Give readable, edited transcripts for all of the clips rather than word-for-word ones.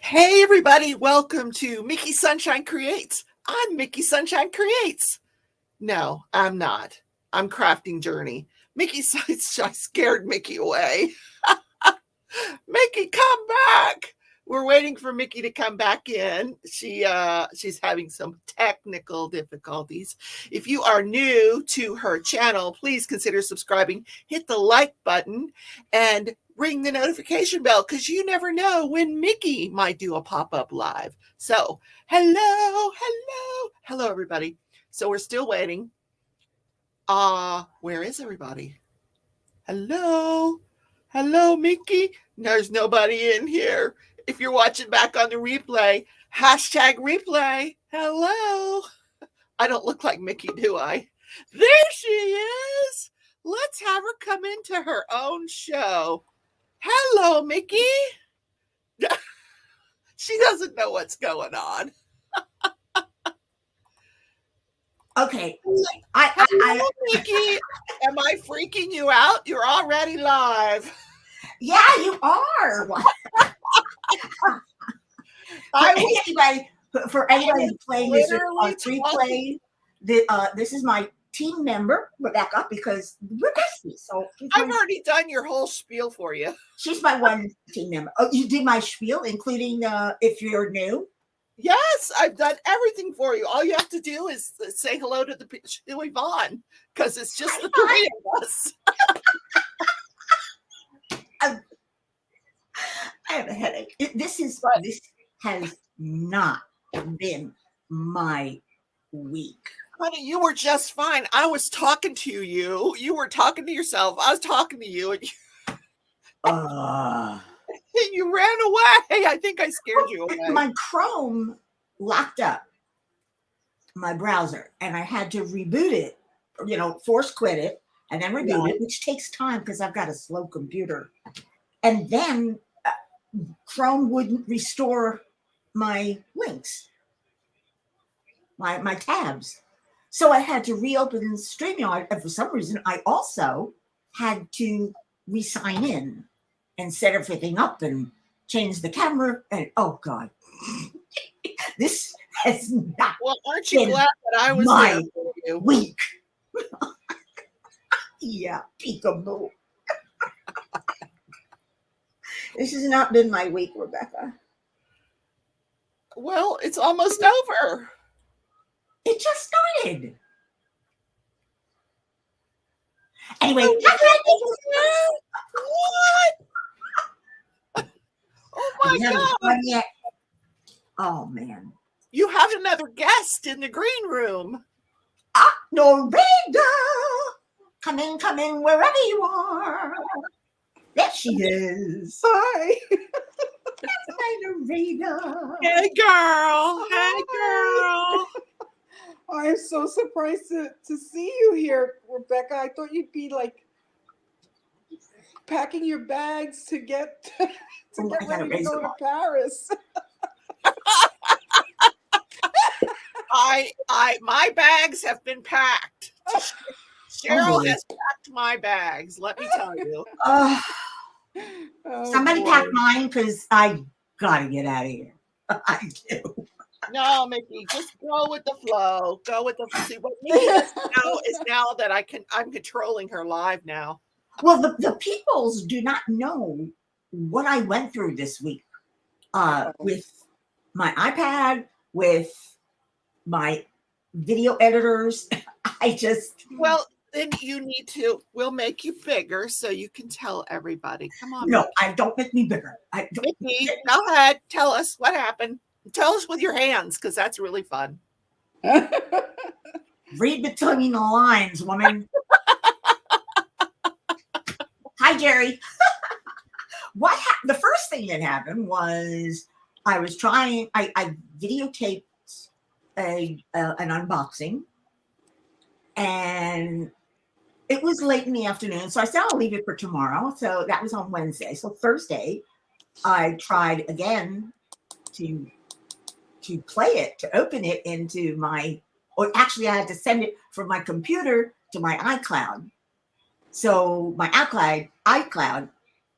Hey everybody, welcome to Mickey Sunshine Creates. I'm Mickey Sunshine Creates. No, I'm not. I'm Crafting Journey. Mickey Sunshine scared Mickey away. Mickey, come back. We're waiting for Mickey to come back in. She's having some technical difficulties. If you are new to her channel, please consider subscribing, hit the like button, and ring the notification bell because you never know when Mickey might do a pop-up live. So, hello, everybody. So we're still waiting. Where is everybody? Hello, Mickey. There's nobody in here. If you're watching back on the replay, #replay. Hello. I don't look like Mickey, do I? There she is. Let's have her come into her own show. Hello, Mickey. She doesn't know what's going on. Okay. Hello, Mickey. Am I freaking you out? You're already live. Yeah, you are. For anybody playing this on replay, this is my team member, Rebecca, because we're besties. So I've already done your whole spiel for you. She's my one team member. Oh, you did my spiel, including if you're new? Yes, I've done everything for you. All you have to do is say hello to Yvonne, because it's just the three of us. I have a headache. This has not been my week. Honey, you were just fine. I was talking to you. You were talking to yourself. I was talking to you, and you ran away. I think I scared you away. My Chrome locked up my browser, and I had to reboot it. Force quit it, and then reboot it, which takes time because I've got a slow computer. And then Chrome wouldn't restore my links, my tabs. So I had to reopen StreamYard, and for some reason, I also had to re-sign in and set everything up and change the camera. And oh God, this has not. Well, aren't you glad that I was my there for you? Week? Yeah, peekaboo. This has not been my week, Rebecca. Well, it's almost over. It just started. Anyway, what? Oh my God! Oh man! You have another guest in the green room. Norvega, come in, wherever you are. There she is. Hi. That's my Norvega. Hey, girl. Hey, girl. I'm so surprised to see you here, Rebecca. I thought you'd be like packing your bags to get ready to go to Paris. My bags have been packed. Cheryl has packed my bags. Let me tell you. Somebody pack mine because I gotta get out of here. I do. No, Mickey, just go with the flow. Go with the see what Mickey doesn't know is now that I'm controlling her live now. Well, the peoples do not know what I went through this week with my iPad, with my video editors. Well, then you need to. We'll make you bigger so you can tell everybody. Come on. No, Mickey. Don't make me bigger. Mickey, go ahead. Tell us what happened. Tell us with your hands, because that's really fun. Read between the lines, woman. Hi, Jerry. The first thing that happened was I was trying. I videotaped an unboxing, and it was late in the afternoon. So I said I'll leave it for tomorrow. So that was on Wednesday. So Thursday, I tried again to play it, to open it into or actually I had to send it from my computer to my iCloud. So my iCloud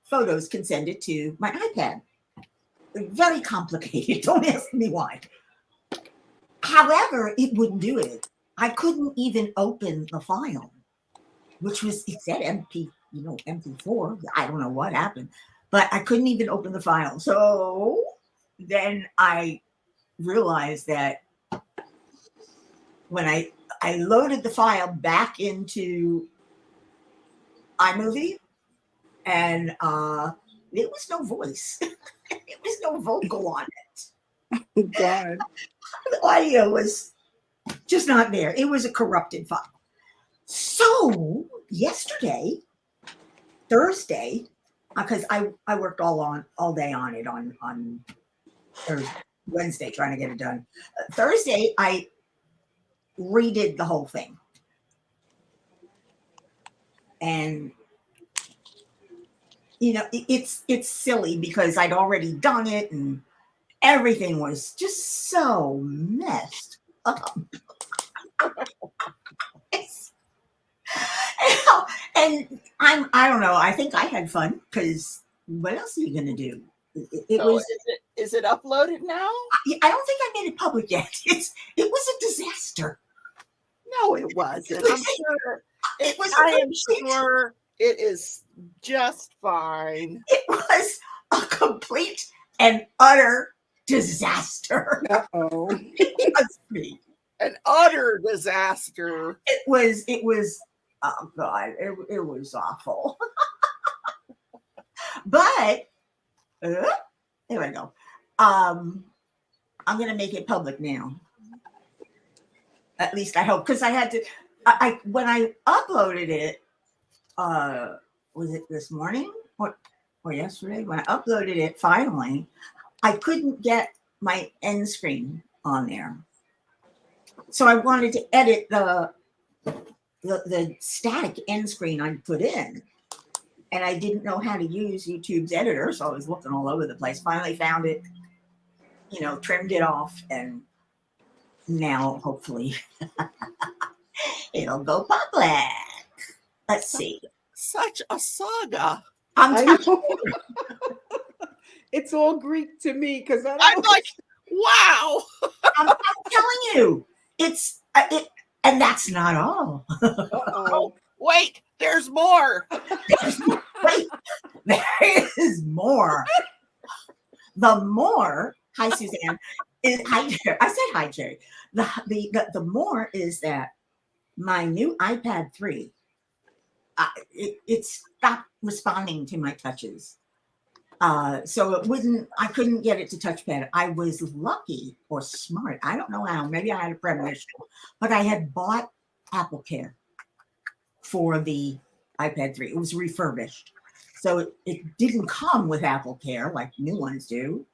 photos can send it to my iPad. Very complicated. Don't ask me why. However, it wouldn't do it. I couldn't even open the file, which was, it said MP, MP4. I don't know what happened, but I couldn't even open the file. So then I realized that when I loaded the file back into iMovie, and there was no voice. There was no vocal on it. Oh, God. The audio was just not there. It was a corrupted file. So yesterday, Thursday, because I worked all day on it on Thursday, Wednesday, trying to get it done. Thursday, I redid the whole thing. And it's silly because I'd already done it and everything was just so messed up. And I don't know. I think I had fun because what else are you gonna do? It So was. is it uploaded now? I don't think I made it public yet. It was a disaster. No, it wasn't. I'm sure. I am sure it is just fine. It was a complete and utter disaster. Uh-oh. Trust me. An utter disaster. It was. Oh God! It was awful. But there we go. I'm gonna make it public now. At least I hope, because I had to. When I uploaded it, was it this morning or yesterday? When I uploaded it finally, I couldn't get my end screen on there, so I wanted to edit the static end screen I put in, and I didn't know how to use YouTube's editor, so I was looking all over the place. Finally found it, trimmed it off, and now hopefully it'll go public. Let's see. Such a saga. I know. It's all Greek to me because I'm like, wow. I'm telling you, it's and that's not all. Uh-oh. Wait, there's more. Wait, there is more. The more, hi Suzanne, hi Jerry. I said hi Jerry. The more is that my new iPad 3, it stopped responding to my touches. So I couldn't get it to touchpad. I was lucky or smart. I don't know how, maybe I had a premonition, but I had bought Apple Care for the iPad 3. It was refurbished. So it didn't come with Apple Care like new ones do.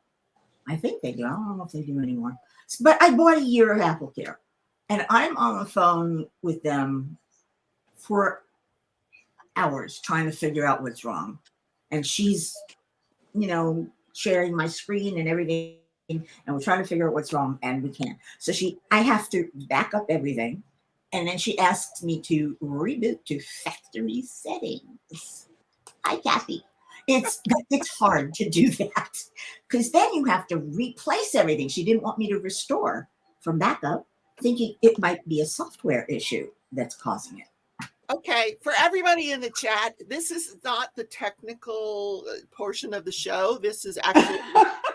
I think they do. I don't know if they do anymore. But I bought a year of Apple Care. And I'm on the phone with them for hours trying to figure out what's wrong. And she's, sharing my screen and everything. And we're trying to figure out what's wrong, and we can't. So I have to back up everything. And then she asks me to reboot to factory settings. Hi, Kathy. It's hard to do that because then you have to replace everything. She didn't want me to restore from backup, thinking it might be a software issue that's causing it. Okay, for everybody in the chat, this is not the technical portion of the show. This is actually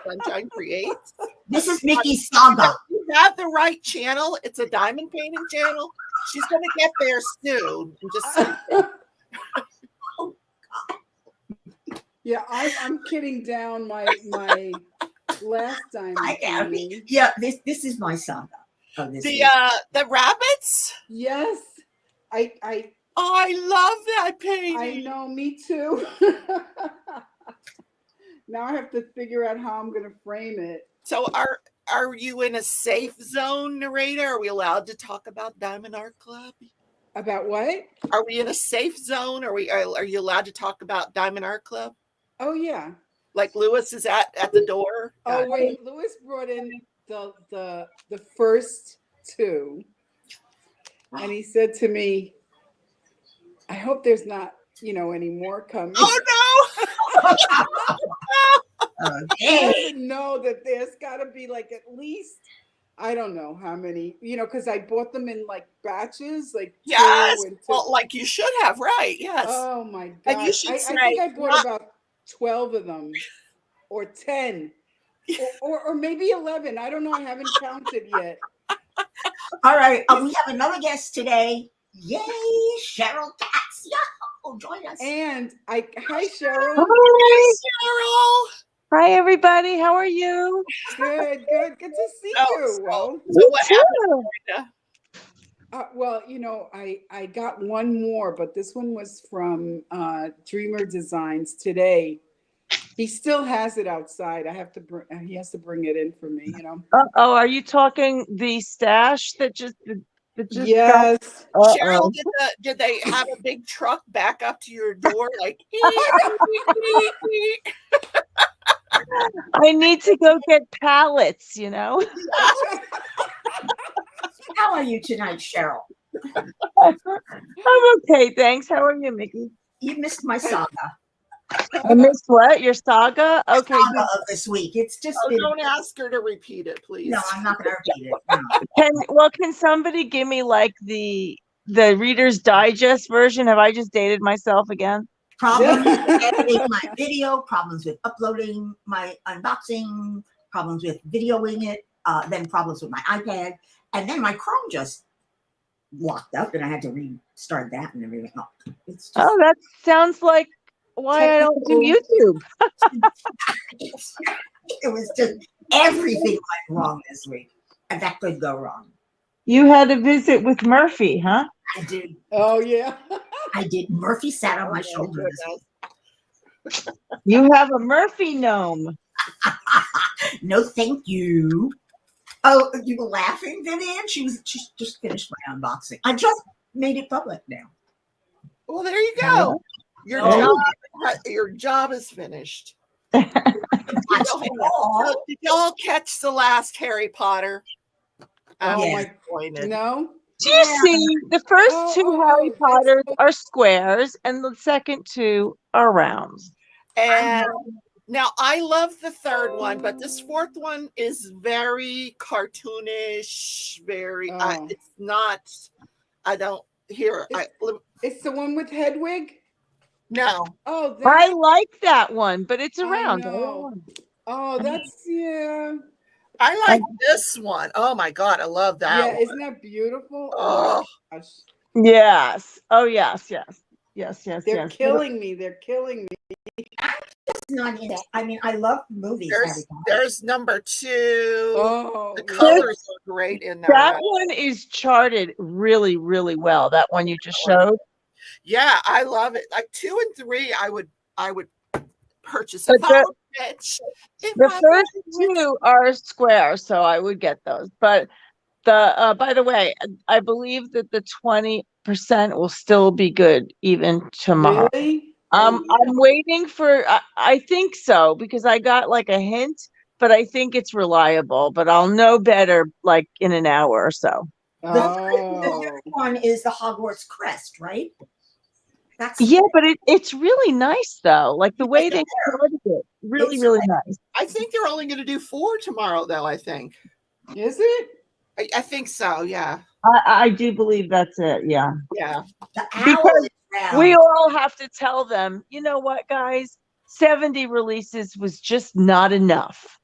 Sunshine Creates. This is Mickey's saga. You have the right channel. It's a diamond painting channel. She's going to get there soon. Yeah, I'm kidding down my last diamond painting. Yeah, this is my saga. The rabbits. Yes, I love that painting. I know, me too. Now I have to figure out how I'm going to frame it. So are you in a safe zone, narrator? Are we allowed to talk about Diamond Art Club? About what? Are we in a safe zone? Are you allowed to talk about Diamond Art Club? Oh yeah. Like Lewis is at the door. Oh wait, Lewis brought in the first two, and he said to me, I hope there's not, any more coming. Oh no! He Okay. doesn't know that there's got to be like at least, I don't know how many, because I bought them in like batches, like Yes. two and two. Well, like you should have, right? Yes. Oh my And you God. should say, I think I bought not, about 12 of them or 10 or maybe 11. I don't know. I haven't counted yet. All right. We have another guest today. Yay, Cheryl Katz. Yo, join us. And hi, Cheryl. Hi. Cheryl. Hi, everybody. How are you? Good, good. Good to see Oh, you. so, Well, so what too. happened? Brenda? well, I got one more, but this one was from Dreamer Designs today. He still has it outside. I have to bring. He has to bring it in for me. Oh, are you talking the stash that just got? Yes. Cheryl, did they have a big truck back up to your door like? I need to go get pallets. How are you tonight, Cheryl? I'm okay, thanks. How are you, Mickey? You missed my saga. I missed what? Your saga? Okay. Saga of this week. It's just Oh, been. don't ask her to repeat it, please. No, I'm not going to repeat it. No. Can somebody give me like the Reader's Digest version? Have I just dated myself again? Problems with editing my video, problems with uploading my unboxing, problems with videoing it, then problems with my iPad, and then my Chrome just locked up, and I had to restart that and everything. Oh, it's just, Oh, that sounds like why I don't do YouTube. it was just everything went wrong this week, and that could go wrong. You had a visit with Murphy, huh? I did. Oh yeah. I did. Murphy sat on my shoulder. You have a Murphy gnome. No, thank you. Oh, you were laughing, Vivian? She just finished my unboxing. I just made it public now. Well, there you go. Your job is finished. Did y'all catch the last Harry Potter? Disappointed. No. Do you see the first two Harry Potters are squares and the second two are rounds? And now I love the third one, but this fourth one is very cartoonish. It's not. I don't hear. It's the one with Hedwig. No. Oh, I like that one, but it's a round. Oh, that's yeah. I like this one. Oh my God, I love that. Yeah, one. isn't that beautiful? Oh my gosh. Yes. Oh yes. They're killing me. They're killing me. I'm just not in it. I mean, I love movies. There's number 2. Oh, the colors are great in there. That one is charted really, really well. That one you just showed. Yeah, I love it. Like 2 and 3, I would purchase But the first two are square, so I would get those. But by the way, I believe that the 20% will still be good even tomorrow. Really? I'm waiting for. I think so because I got like a hint, but I think it's reliable. But I'll know better like in an hour or so. The third one is the Hogwarts crest, right? Yeah, but it's really nice though. Like the way they started it, really nice. I think they're only going to do 4 tomorrow, though. I think. Is it? I think so. Yeah. I do believe that's it. Yeah. Yeah. Because we all have to tell them, you know what, guys, 70 releases was just not enough.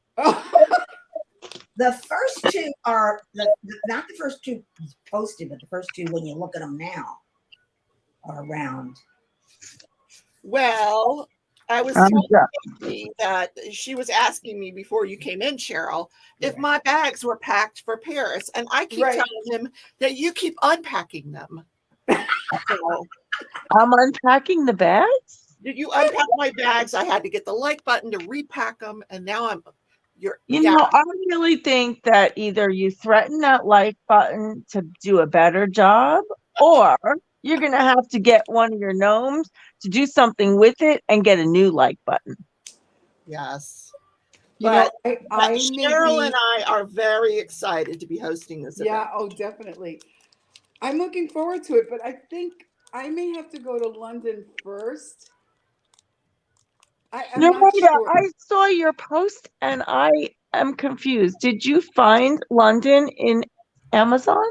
The first two are not the first two posted, but the first two when you look at them now are round. Well, I was telling that she was asking me before you came in, Cheryl, if my bags were packed for Paris, and I keep telling him that you keep unpacking them. So, I'm unpacking the bags. Did you unpack my bags? I had to get the like button to repack them, and now You know, I really think that either you threaten that like button to do a better job, or you're going to have to get one of your gnomes to do something with it and get a new like button. Yes. But Cheryl and I are very excited to be hosting this event. Yeah, oh, definitely. I'm looking forward to it, but I think I may have to go to London first I'm No, not Rita, sure. I saw your post and I am confused. Did you find London in Amazon?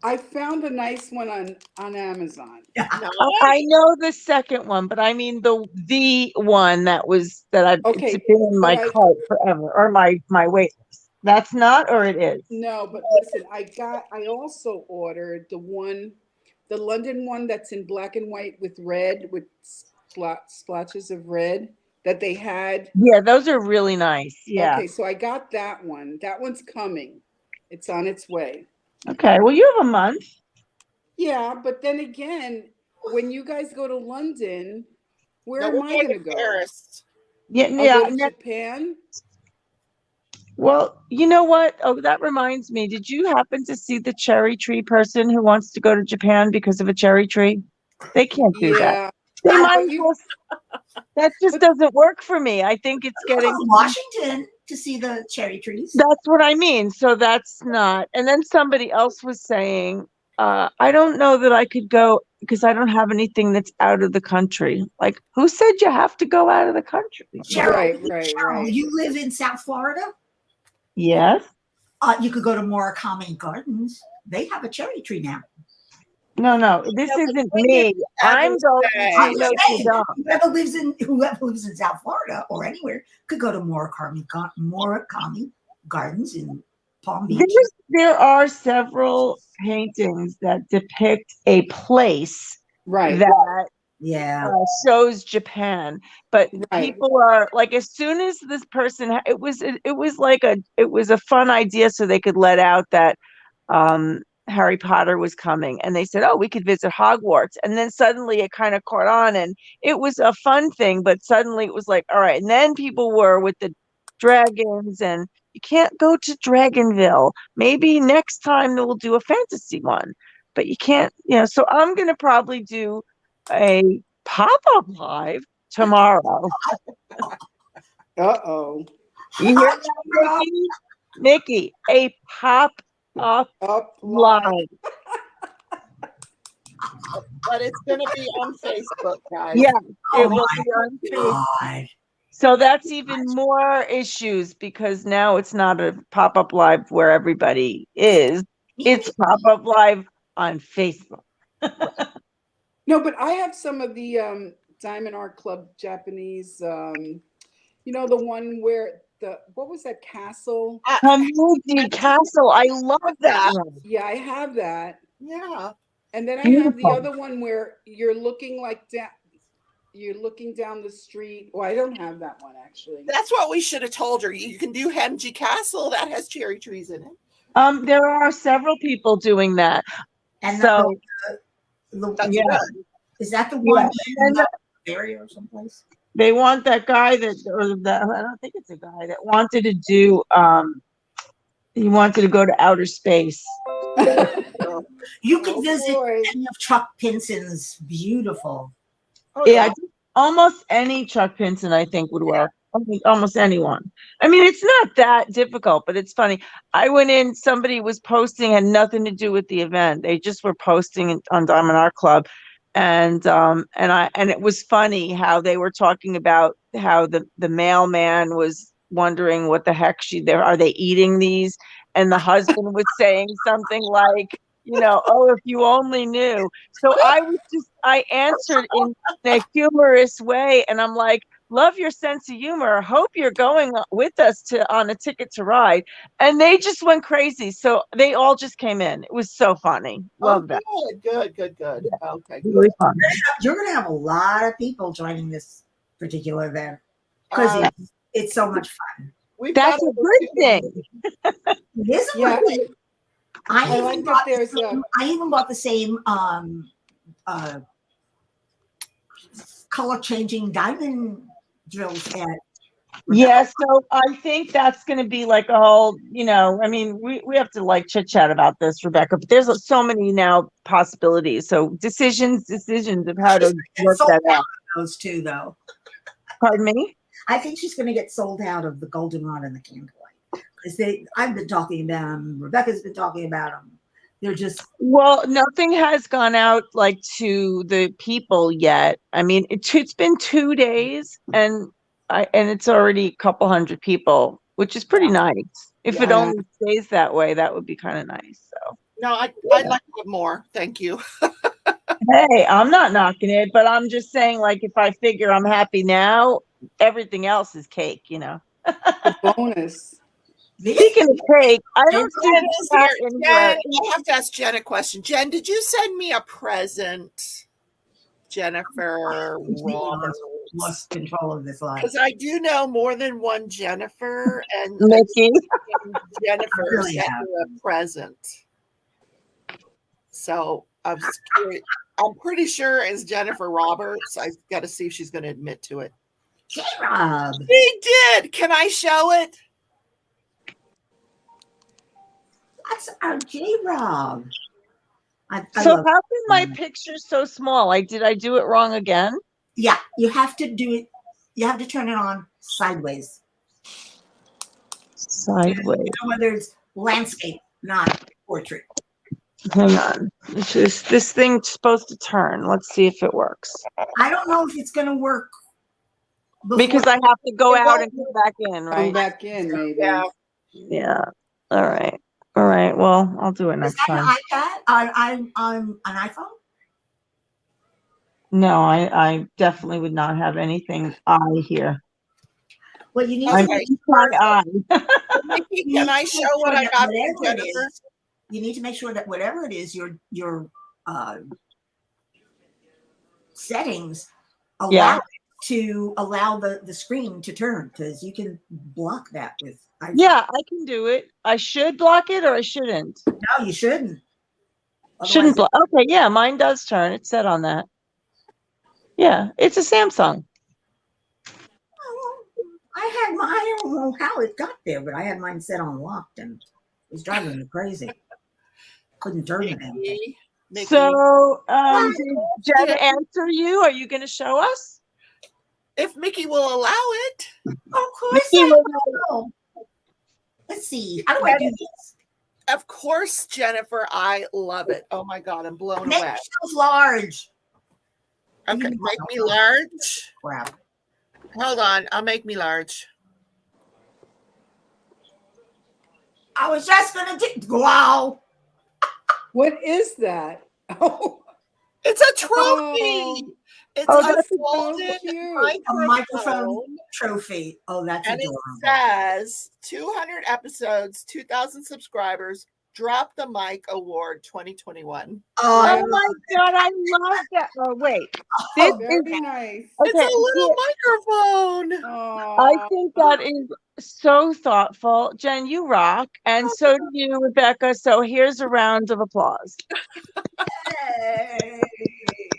I found a nice one on Amazon. No. I know the second one, but I mean the one that I've it's Okay, been in but my cart forever, or my wait list. That's not, or it is. no, but listen, I also ordered the London one that's in black and white with red, with splotches of red that they had. Yeah, those are really nice. Yeah. Okay, so I got that one. That one's coming. It's on its way. Okay. Well, you have a month. Yeah, but then again, when you guys go to London, where No, am we're I going going to to go? Paris. Yeah, I'll yeah. go to Japan. Well, you know what? Oh, that reminds me. Did you happen to see the cherry tree person who wants to go to Japan because of a cherry tree? They can't do that. Yeah, They I might but as you, well. That just but doesn't work for me. I think it's go getting. to Washington to see the cherry trees. That's what I mean. So that's not. And then somebody else was saying, I don't know that I could go because I don't have anything that's out of the country. Like, who said you have to go out of the country? right, Cheryl, right. you live in South Florida. Yes. You could go to Murakami Gardens. They have a cherry tree now. No, this No, but isn't we me. didn't I'm ever going say. I'm to Notre saying Dame. whoever lives in South Florida or anywhere could go to Murakami Gardens in Palm Beach. There are several paintings that depict a place Right, that Yeah. shows Japan, but right. people are like, as soon as this person, it was like it was a fun idea, so they could let out that Harry Potter was coming, and they said, "Oh, we could visit Hogwarts," and then suddenly it kind of caught on, and it was a fun thing, but suddenly it was like, all right, and then people were with the dragons, and you can't go to Dragonville. Maybe next time we'll do a fantasy one, but you can't, So I'm gonna probably do a pop-up live tomorrow. Uh-oh. You hear that, Mickey? Mickey, a pop-up Up live. live. But it's going to be on Facebook, guys. Yeah, Oh it will my be on Facebook. God. So that's even more issues because now it's not a pop-up live where everybody is. It's pop-up live on Facebook. No, but I have some of the Diamond Art Club Japanese, the one where what was that castle? Community Castle. I love that one. Yeah, I have that. Yeah. And then I have the Beautiful. other one where you're looking down the street. Oh, I don't have that one actually. That's what we should have told her. You can do Henji Castle. That has cherry trees in it. There are several people doing that. And So That's yeah, good. is that the yeah. one in And Bavaria or someplace? they want that guy I don't think it's a guy that wanted to do he wanted to go to outer space. You could Oh, visit boy. any of Chuck Pinson's beautiful. Oh, Yeah, almost any Chuck Pinson I think would work. Almost anyone. I mean, it's not that difficult, but it's funny. I went in, somebody was posting, had nothing to do with the event. They just were posting on Diamond Art Club. And it was funny how they were talking about how the mailman was wondering what the heck are they eating these? And the husband was saying something like, oh, if you only knew. So I answered in a humorous way, and I'm like, love your sense of humor. Hope you're going with us on a Ticket to Ride. And they just went crazy. So they all just came in. It was so funny. Love that. Good. Okay, good. Really fun. You're going to have a lot of people joining this particular event because it's so much fun. That's a good thing. It is a Yeah, good thing. I like that there's I even bought the same color changing diamond drill set. Yeah, so I think that's going to be like a whole, I mean, we have to like chit chat about this, Rebecca, but there's so many now possibilities. So decisions of how to work that out. Those two, though. Pardon me? I think she's going to get sold out of the goldenrod and the candlelight because I've been talking about them. Rebecca's been talking about them. They're just Well, nothing has gone out like to the people yet. I mean, it's been 2 days and it's already a couple hundred people, which is pretty nice. If it Yeah. only stays that way, that would be kind of nice. So, No, I'd like to have more. Thank you. hey, I'm not knocking it, but I'm just saying, like, if I figure I'm happy now, everything else is cake, you know. The bonus. Speaking of cake, I don't see Jen the is chat here. anywhere. Jen, I have to ask Jen a question. Jen, did you send me a present? Jennifer Roberts. lost control of this life. Because I do know more than one Jennifer, and Mickey. Jennifer Really sent have. me a present. So I'm curious. I'm pretty sure it's Jennifer Roberts. I got to see if she's going to admit to it. J-Rob. She did. Can I show it? That's our J-Rob. So love how come my picture's so small? Did I do it wrong again? Yeah, you have to do it. You have to turn it on sideways. Sideways. You know, whether it's landscape, not portrait. Hang on. This thing's supposed to turn. Let's see if it works. I don't know if it's going to work. Because I have to go out and come back in, Come right? back in, maybe. Yeah. Yeah. All right. All right. Well, I'll do it Is next that time. an iPad on an iPhone? No, I definitely would not have anything here. Well, you need Okay. to My eye. Mickey, can I show what I got from Jennifer? You need to make sure that whatever it is, your settings allow to allow the screen to turn, because you can block that with iPhone. Yeah, I can do it. I should block it or I shouldn't? No, you shouldn't. Shouldn't block. Okay, yeah, mine does turn. It's set on that. Yeah, it's a Samsung. I don't know how it got there, but I had mine set on locked and it was driving me crazy. Couldn't turn the damn thing. Mickey. So, did Jen answer you? Are you going to show us? If Mickey will allow it. Of course Mickey I will. Let's see. How do I do this? Of course, Jennifer. I love it. Oh my God, I'm blown Make away. yourself large. Okay, make me large. Crap. Hold on, I'll make me large. I was just gonna wow. What is that? Oh, It's a trophy. It's a folded microphone trophy. Oh, that's and adorable. it says 200 episodes, 2,000 subscribers. Drop the Mic Award 2021. Oh my God, I love that. Oh, wait. This very nice. Okay, it's a little microphone. I think that is so thoughtful. Jen, you rock. And so do you, Rebecca. So here's a round of applause. Hey.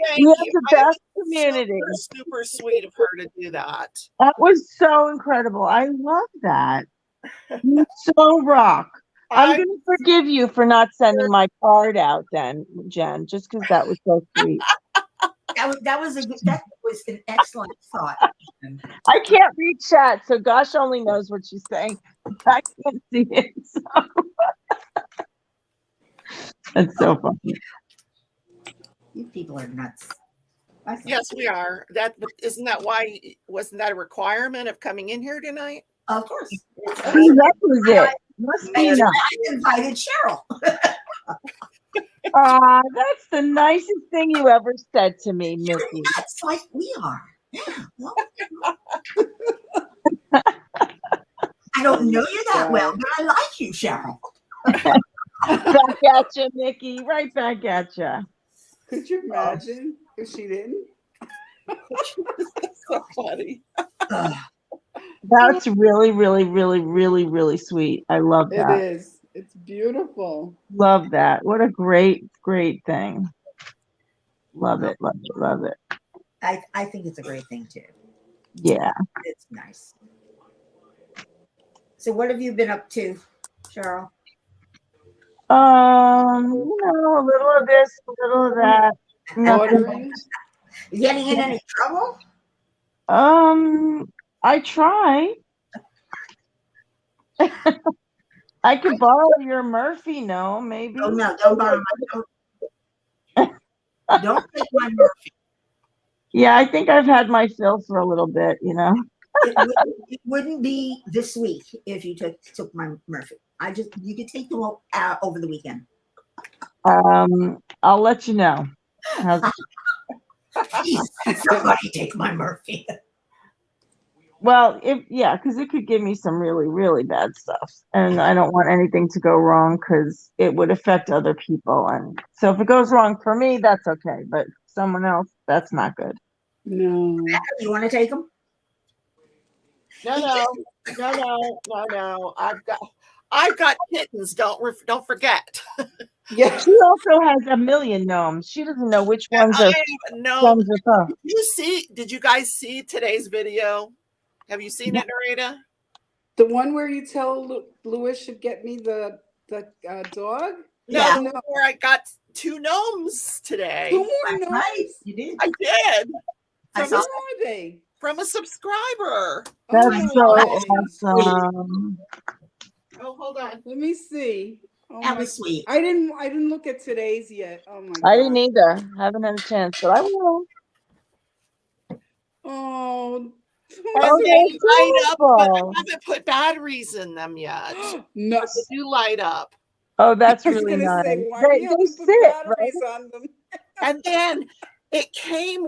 Thank have you. the best community. Super sweet of her to do that. That was so incredible. I love that. You so rock. I'm going to forgive you for not sending my card out then, Jen, just because that was so sweet. That was an excellent thought. I can't read chat, so Gosh only knows what she's saying. I can't see it. So. That's so funny. You people are nuts. Yes, we are. Wasn't that a requirement of coming in here tonight? Of course. That was it. Must be nice. I invited Cheryl. That's the nicest thing you ever said to me, Mickey. That's like we are. Yeah. Well, I don't know you that well, but I like you, Cheryl. Back at you, Mickey. Right back at you. Could you imagine if she didn't? So funny. That's really, really, really, really, really sweet. I love that. It is. It's beautiful. Love that. What a great, great thing. Love it, love it, love it. I think it's a great thing too. Yeah. It's nice. So what have you been up to, Cheryl? A little of this, a little of that. Ordering. Getting in any trouble? I try. I could borrow your Murphy gnome, maybe. Oh no, don't borrow don't take my Murphy. Yeah, I think I've had my fill for a little bit, It wouldn't be this week if you took my Murphy. You could take them over the weekend. I'll let you know. Please, somebody take my Murphy. Well, because it could give me some really, really bad stuff. And I don't want anything to go wrong because it would affect other people. And so if it goes wrong for me, that's okay. But someone else, that's not good. No. You want to take them? No. I've got kittens. Don't forget. Yeah. She also has a million gnomes. She doesn't know which ones are sons or Did you guys see today's video? Have you seen it, Narita? The one where you tell Louis should get me the dog? Yeah. No, where I got 2 gnomes today. 2 more gnomes? Right, you did. I did. Where are they? From a subscriber. That's so awesome. Oh, hold on. Let me see. Oh, That was sweet. I didn't look at today's yet. Oh my God. I didn't either. Haven't had a chance, but I will. Oh. They light up, but I haven't put batteries in them yet. No. But they do light up. Oh, that's really nice. Say, why do you have to put batteries on them? And then it came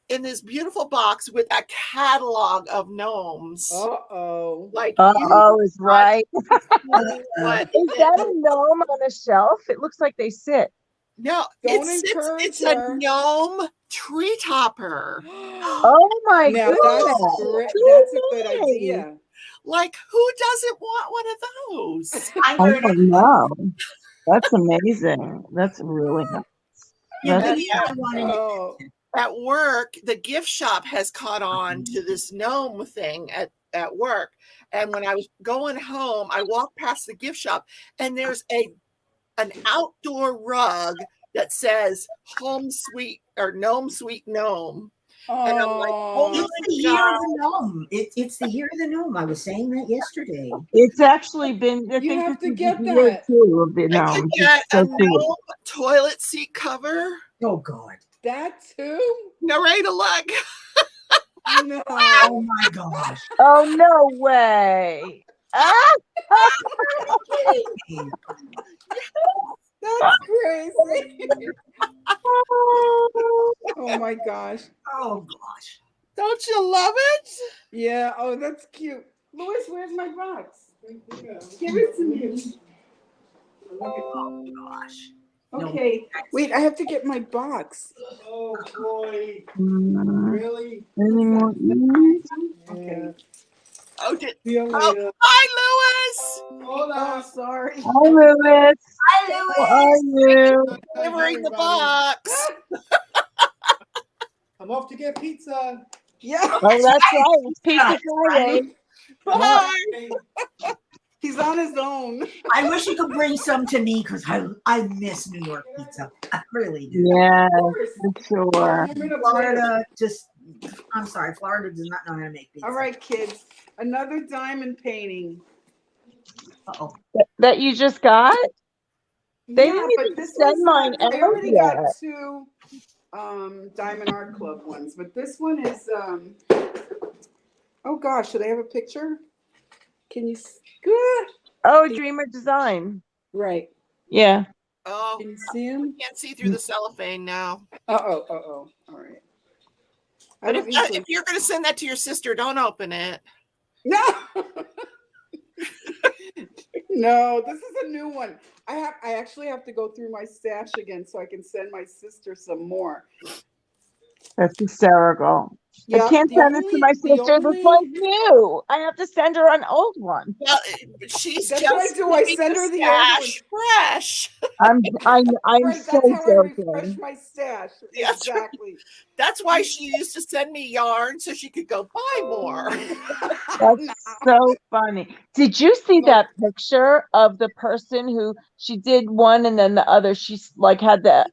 in this beautiful box with a catalog of gnomes. Uh-oh. Like is right. what Is that a gnome on a shelf? It looks like they sit. No, it's a gnome tree topper. Oh my goodness. That's a good idea. Like, who doesn't want one of those? I don't know. That's amazing. That's really nice. At work, the gift shop has caught on to this gnome thing at work. And when I was going home, I walked past the gift shop and there's an outdoor rug that says home sweet or gnome sweet gnome. And I'm like, oh, it's the year of the gnome. It's the year of the gnome. I was saying that yesterday. It's actually been. You have to get that. Too of the I could get a gnome toilet seat cover. Oh God, that too. Narita, look. No. Oh my gosh. Oh no way. That's crazy. Oh my gosh. Oh gosh. Don't you love it? Yeah. Oh, that's cute. Louis, where's my box? Give it to me. Oh gosh. Okay. No. Wait, I have to get my box. Oh boy. Really? Any more? Okay. Hi, Louis. Hold on. Sorry. Hi, Louis. Hi, Louis. How are you? Delivering the box. I'm off to get pizza. Yeah. Oh, that's right. It's Pizza Friday. Bye. He's on his own. I wish you could bring some to me because I miss New York pizza. I really do. Yeah, for sure. Florida I'm sorry, Florida does not know how to make pizza. All right, kids. Another diamond painting. Uh-oh. That you just got? They didn't but even this send mine out I already yet. got 2 Diamond Art Club ones, but this one is oh gosh, should I have a picture? Can you good? Oh, Dreamer Design. Right. Yeah. Oh, can you see him? Can't see through the cellophane now. Uh-oh. All right. But if you're going to send that to your sister, don't open it. No. No, this is a new one. I actually have to go through my stash again so I can send my sister some more. That's hysterical. Yeah, I can't send it to my sister. This one's new. I have to send her an old one. Well, she's that's just what I do. I send her the old one. Fresh. I'm right, so that's how joking. I refresh my stash. Yes. Exactly. That's why she used to send me yarn so she could go buy more. That's so funny. Did you see that picture of the person who she did one and then the other? She's like had the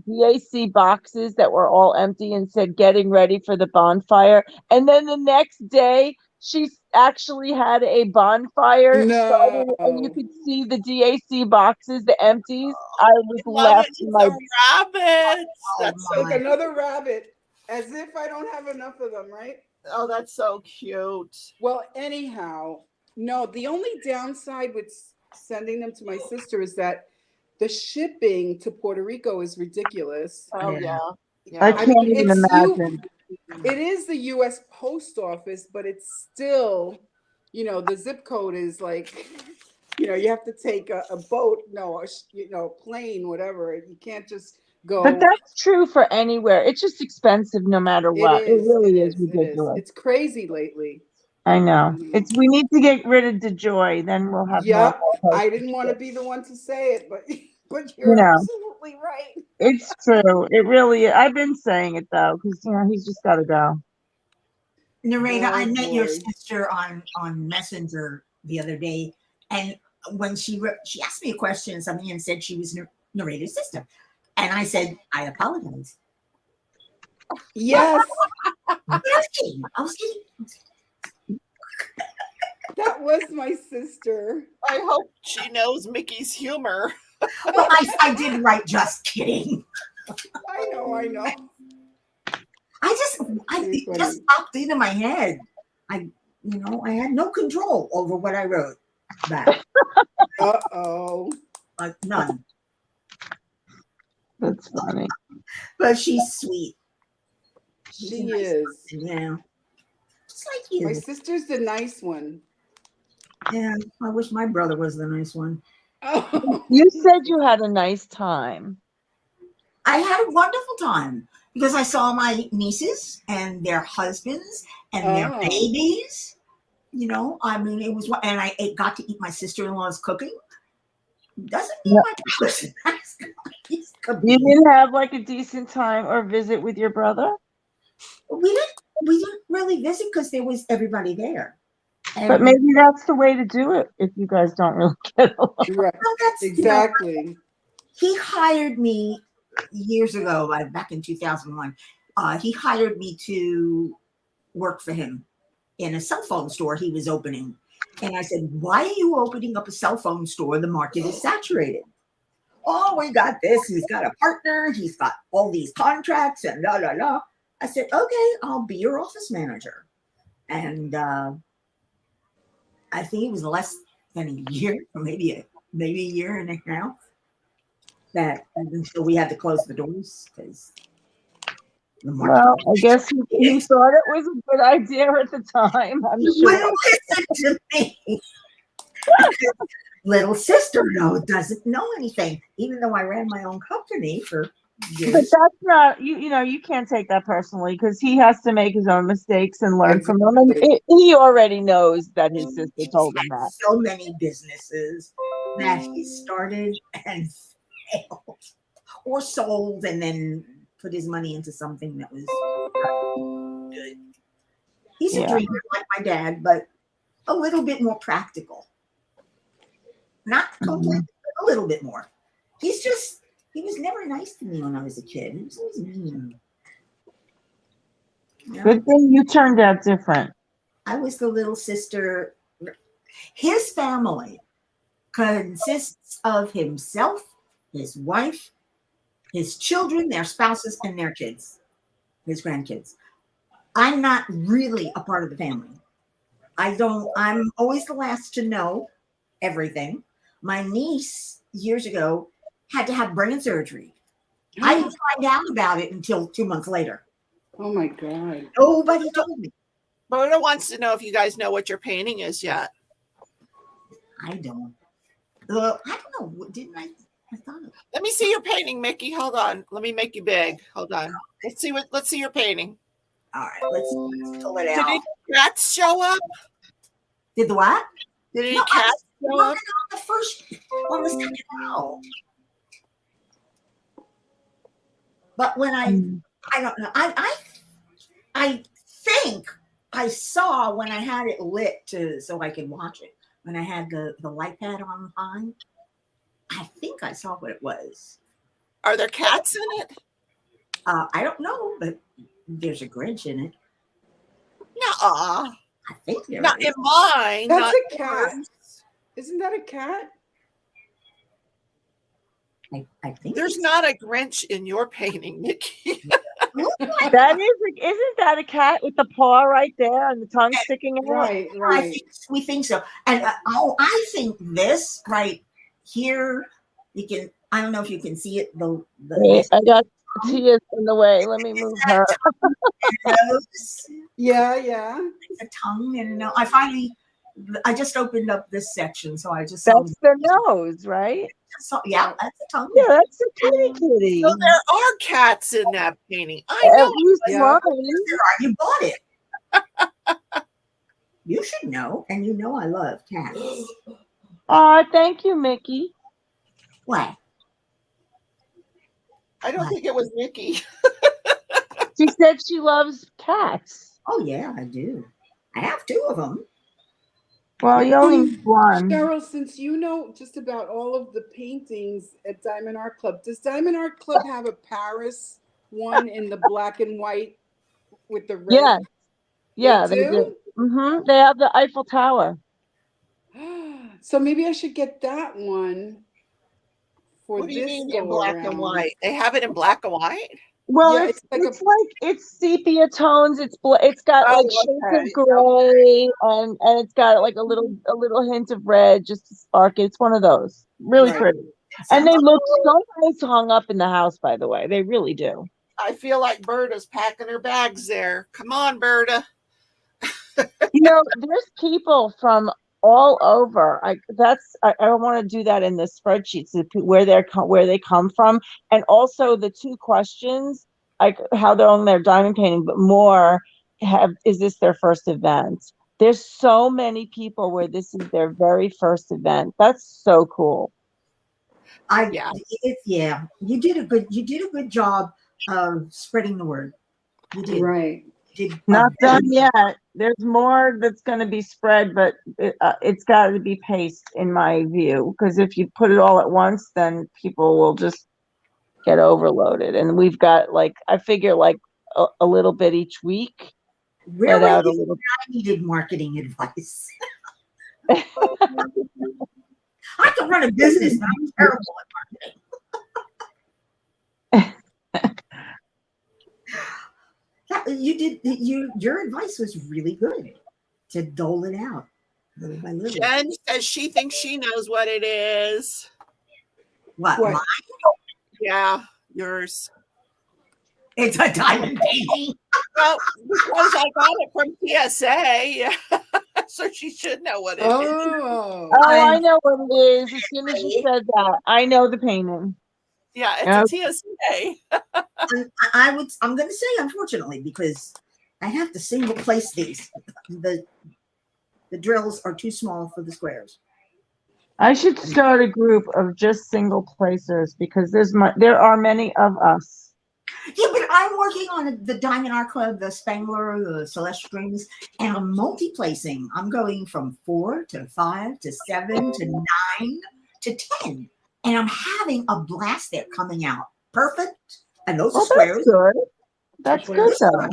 BAC boxes that were all empty and said getting ready for the bonfire. And then the next day she actually had a bonfire No. started, and you could see the DAC boxes, the empties. I was Love left it. my Some rabbits. Oh, That's so Like my. another rabbit, as if I don't have enough of them, right? oh, that's so cute. Well, anyhow, no, the only downside with sending them to my sister is that the shipping to Puerto Rico is ridiculous. Oh Yeah. yeah. I Yeah. I can't mean, even imagine. it is the US Post Office, but it's still, the zip code is like, you have to take a boat, no, plane, whatever. You can't just But go. that's true for anywhere. It's just expensive no matter It what. It is, it really is is, it is. ridiculous. It's crazy lately. I know. Mhm. We need to get rid of the joy, then we'll have Yep. normal I postage. didn't want to be the one to say it, but but You you're know, absolutely right. it's true. It really. I've been saying it though, because he's just got to go. Narrator, I Oh met your boy. sister on Messenger the other day, and when she asked me a question or something and said she was narrator's sister, and I said I apologize. Yes, But I was kidding. I was kidding. that was my sister. I hope she knows Mickey's humor. Well, I did write just kidding. I know, I know. It Very just funny. popped into my head. I had no control over what I wrote back. Uh-oh. None. That's funny. But she's sweet. She's a She nice is. person, yeah. Just like you. My sister's the nice one. Yeah, I wish my brother was the nice one. Oh. You said you had a nice time. I had a wonderful time because I saw my nieces and their husbands and their Oh. babies. I mean, it was, and I got to eat my sister-in-law's cooking. Doesn't mean Yeah. my brother's nice. He's You cooking. didn't have like a decent time or visit with your brother? We didn't really visit because there was everybody there. But maybe that's the way to do it if you guys don't really get along. Right. Well, that's Exactly. he hired me years ago, back in 2001. He hired me to work for him in a cell phone store he was opening. And I said, why are you opening up a cell phone store? The market is saturated. Oh, we got this. He's got a partner. He's got all these contracts and la, la, la. I said, okay, I'll be your office manager. And I think it was less than a year, or maybe a year and a half, until we had to close the doors because the market. Well, I guess he thought it was a good idea at the time. I'm You sure. wouldn't listen to me. Little sister, though, doesn't know anything, even though I ran my own company for years. But that's not you can't take that personally because he has to make his own mistakes and learn from them. And he already knows that his sister told him that. So many businesses that he started and failed or sold and then put his money into something that was good. He's a dreamer like my dad, but a little bit more practical. Not completely, but a little bit more. He was never nice to me when I was a kid. He was always mean. Good thing you turned out different. I was the little sister. His family consists of himself, his wife, his children, their spouses, and their kids, his grandkids. I'm not really a part of the family. I'm always the last to know everything. My niece years ago had to have brain surgery. I didn't find out about it until 2 months later. Oh my God. Nobody told me. Rhoda wants to know if you guys know what your painting is yet. I don't. I don't know. Didn't I? I thought it. Let me see your painting, Mickey. Hold on. Let me make you big. Hold on. Let's see your painting. All right, let's pull it Did out. any cats show up? Did the what? Did any No, cats show working up? on the second row. But when I don't know. I think I saw when I had it lit so I could watch it. When I had the light pad on high, I think I saw what it was. Are there cats in it? I don't know, but there's a Grinch in it. Nuh-uh. I think there Not is. in mine. That's not a cat. yours. Isn't that a cat? I think There's it's- not a Grinch in your painting, Nikki. That isn't that a cat with the paw right there and the tongue sticking out? Right, I right. think we think so. And I think this right here, you can. I don't know if you can see it. Wait, I got Tia's in the way. Let me move her. nose, Yeah. the tongue, and I just opened up this section, so I just saw. That's the nose, right? Yeah, that's the tongue. Yeah, that's a kitty kitty. So there are cats in that painting. I know. At least Yeah. one. You bought it. You should know, and you know I love cats. Oh, thank you, Mickey. What? I don't think it was Nikki. She said she loves cats. Oh yeah, I do. I have 2 of them. Well, you only need one. Cheryl, since you know just about all of the paintings at Diamond Art Club, does Diamond Art Club have a Paris one in the black and white with the red? Yeah. Yeah, They they do. They have the Eiffel Tower. So maybe I should get that one for What do you this mean go in black and around. white? They have it in black and white? Well, Yeah, it's it's like like it's sepia tones. It's got Oh, like shades okay. of gray, and it's got like a little hint of red just to spark it. It's one of those. Really Right. pretty. And they look so nice hung up in the house, by the way. They really do. I feel like Berta's packing her bags there. Come on, Berta. There's people from all over. I want to do that in the spreadsheets, where they come from, and also the 2 questions, like how they're on their diamond painting, but more is this their first event? There's so many people where this is their very first event. That's so cool. Yeah. You did a good job of spreading the word. You did. Right. Not done yet. There's more that's going to be spread, but it's got to be paced, in my view, because if you put it all at once, then people will just get overloaded. And we've got I figure a little bit each week. Where Let out were a you little. when I needed marketing advice? I can run a business, but I'm terrible at marketing. Your advice was really good to dole it out little by little. Jen says she thinks she knows what it is. What? What? Mine? Yeah, yours. It's a diamond painting. Well, because I got it from PSA, so she should know what it is. Oh. I know what it is. As soon as you said that, I know the painting. Yeah, it's a TSA. I'm going to say, unfortunately, because I have to single place these. The drills are too small for the squares. I should start a group of just single placers, because there are many of us. Yeah, but I'm working on the Diamond Art Club, the Spangler, the Celeste Strings, and I'm multi-placing. I'm going from 4 to 5 to 7 to 9 to 10. And I'm having a blast there coming out. Perfect. And those are squares. That's good, though. I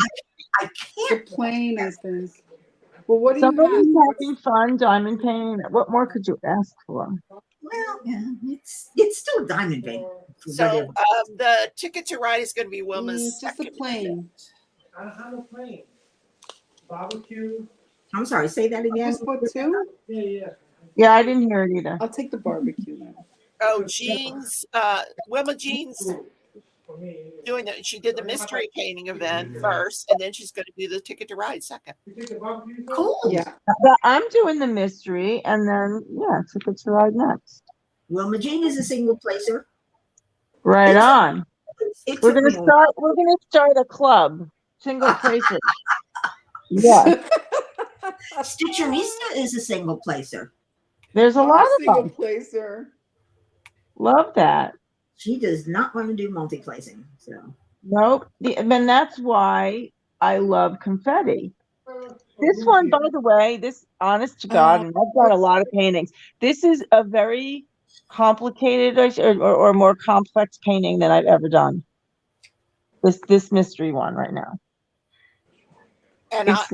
The can't. plane, I think. Well, what do you Somebody's have? having fun diamond painting. What more could you ask for? Well, yeah, it's still a diamond painting. So the Ticket to Ride is going to be Wilma's Just a second plane. I don't have a plane. Barbecue. I'm sorry, say that again. Just put 2? Yeah. Yeah, I didn't hear it either. I'll take the barbecue then. Oh, Jean's, Wilma Jean's For me. doing that. She did the mystery painting event first, and then she's going to do the Ticket to Ride second. You take the barbecue? Cool. Yeah. But I'm doing the mystery, and then Ticket to Ride next. Wilma Jean is a single placer. Right on. We're We're gonna start a club, single placer. Yeah, Stitcherista is a single placer. there's a I'm lot a of single them. placer. Love that. She does not want to do multi-placing. So Nope. And that's why I love confetti. This one, by the way, honest to God, and I've done a lot of paintings. This is a very complicated or more complex painting than I've ever done. This mystery one right now. And It's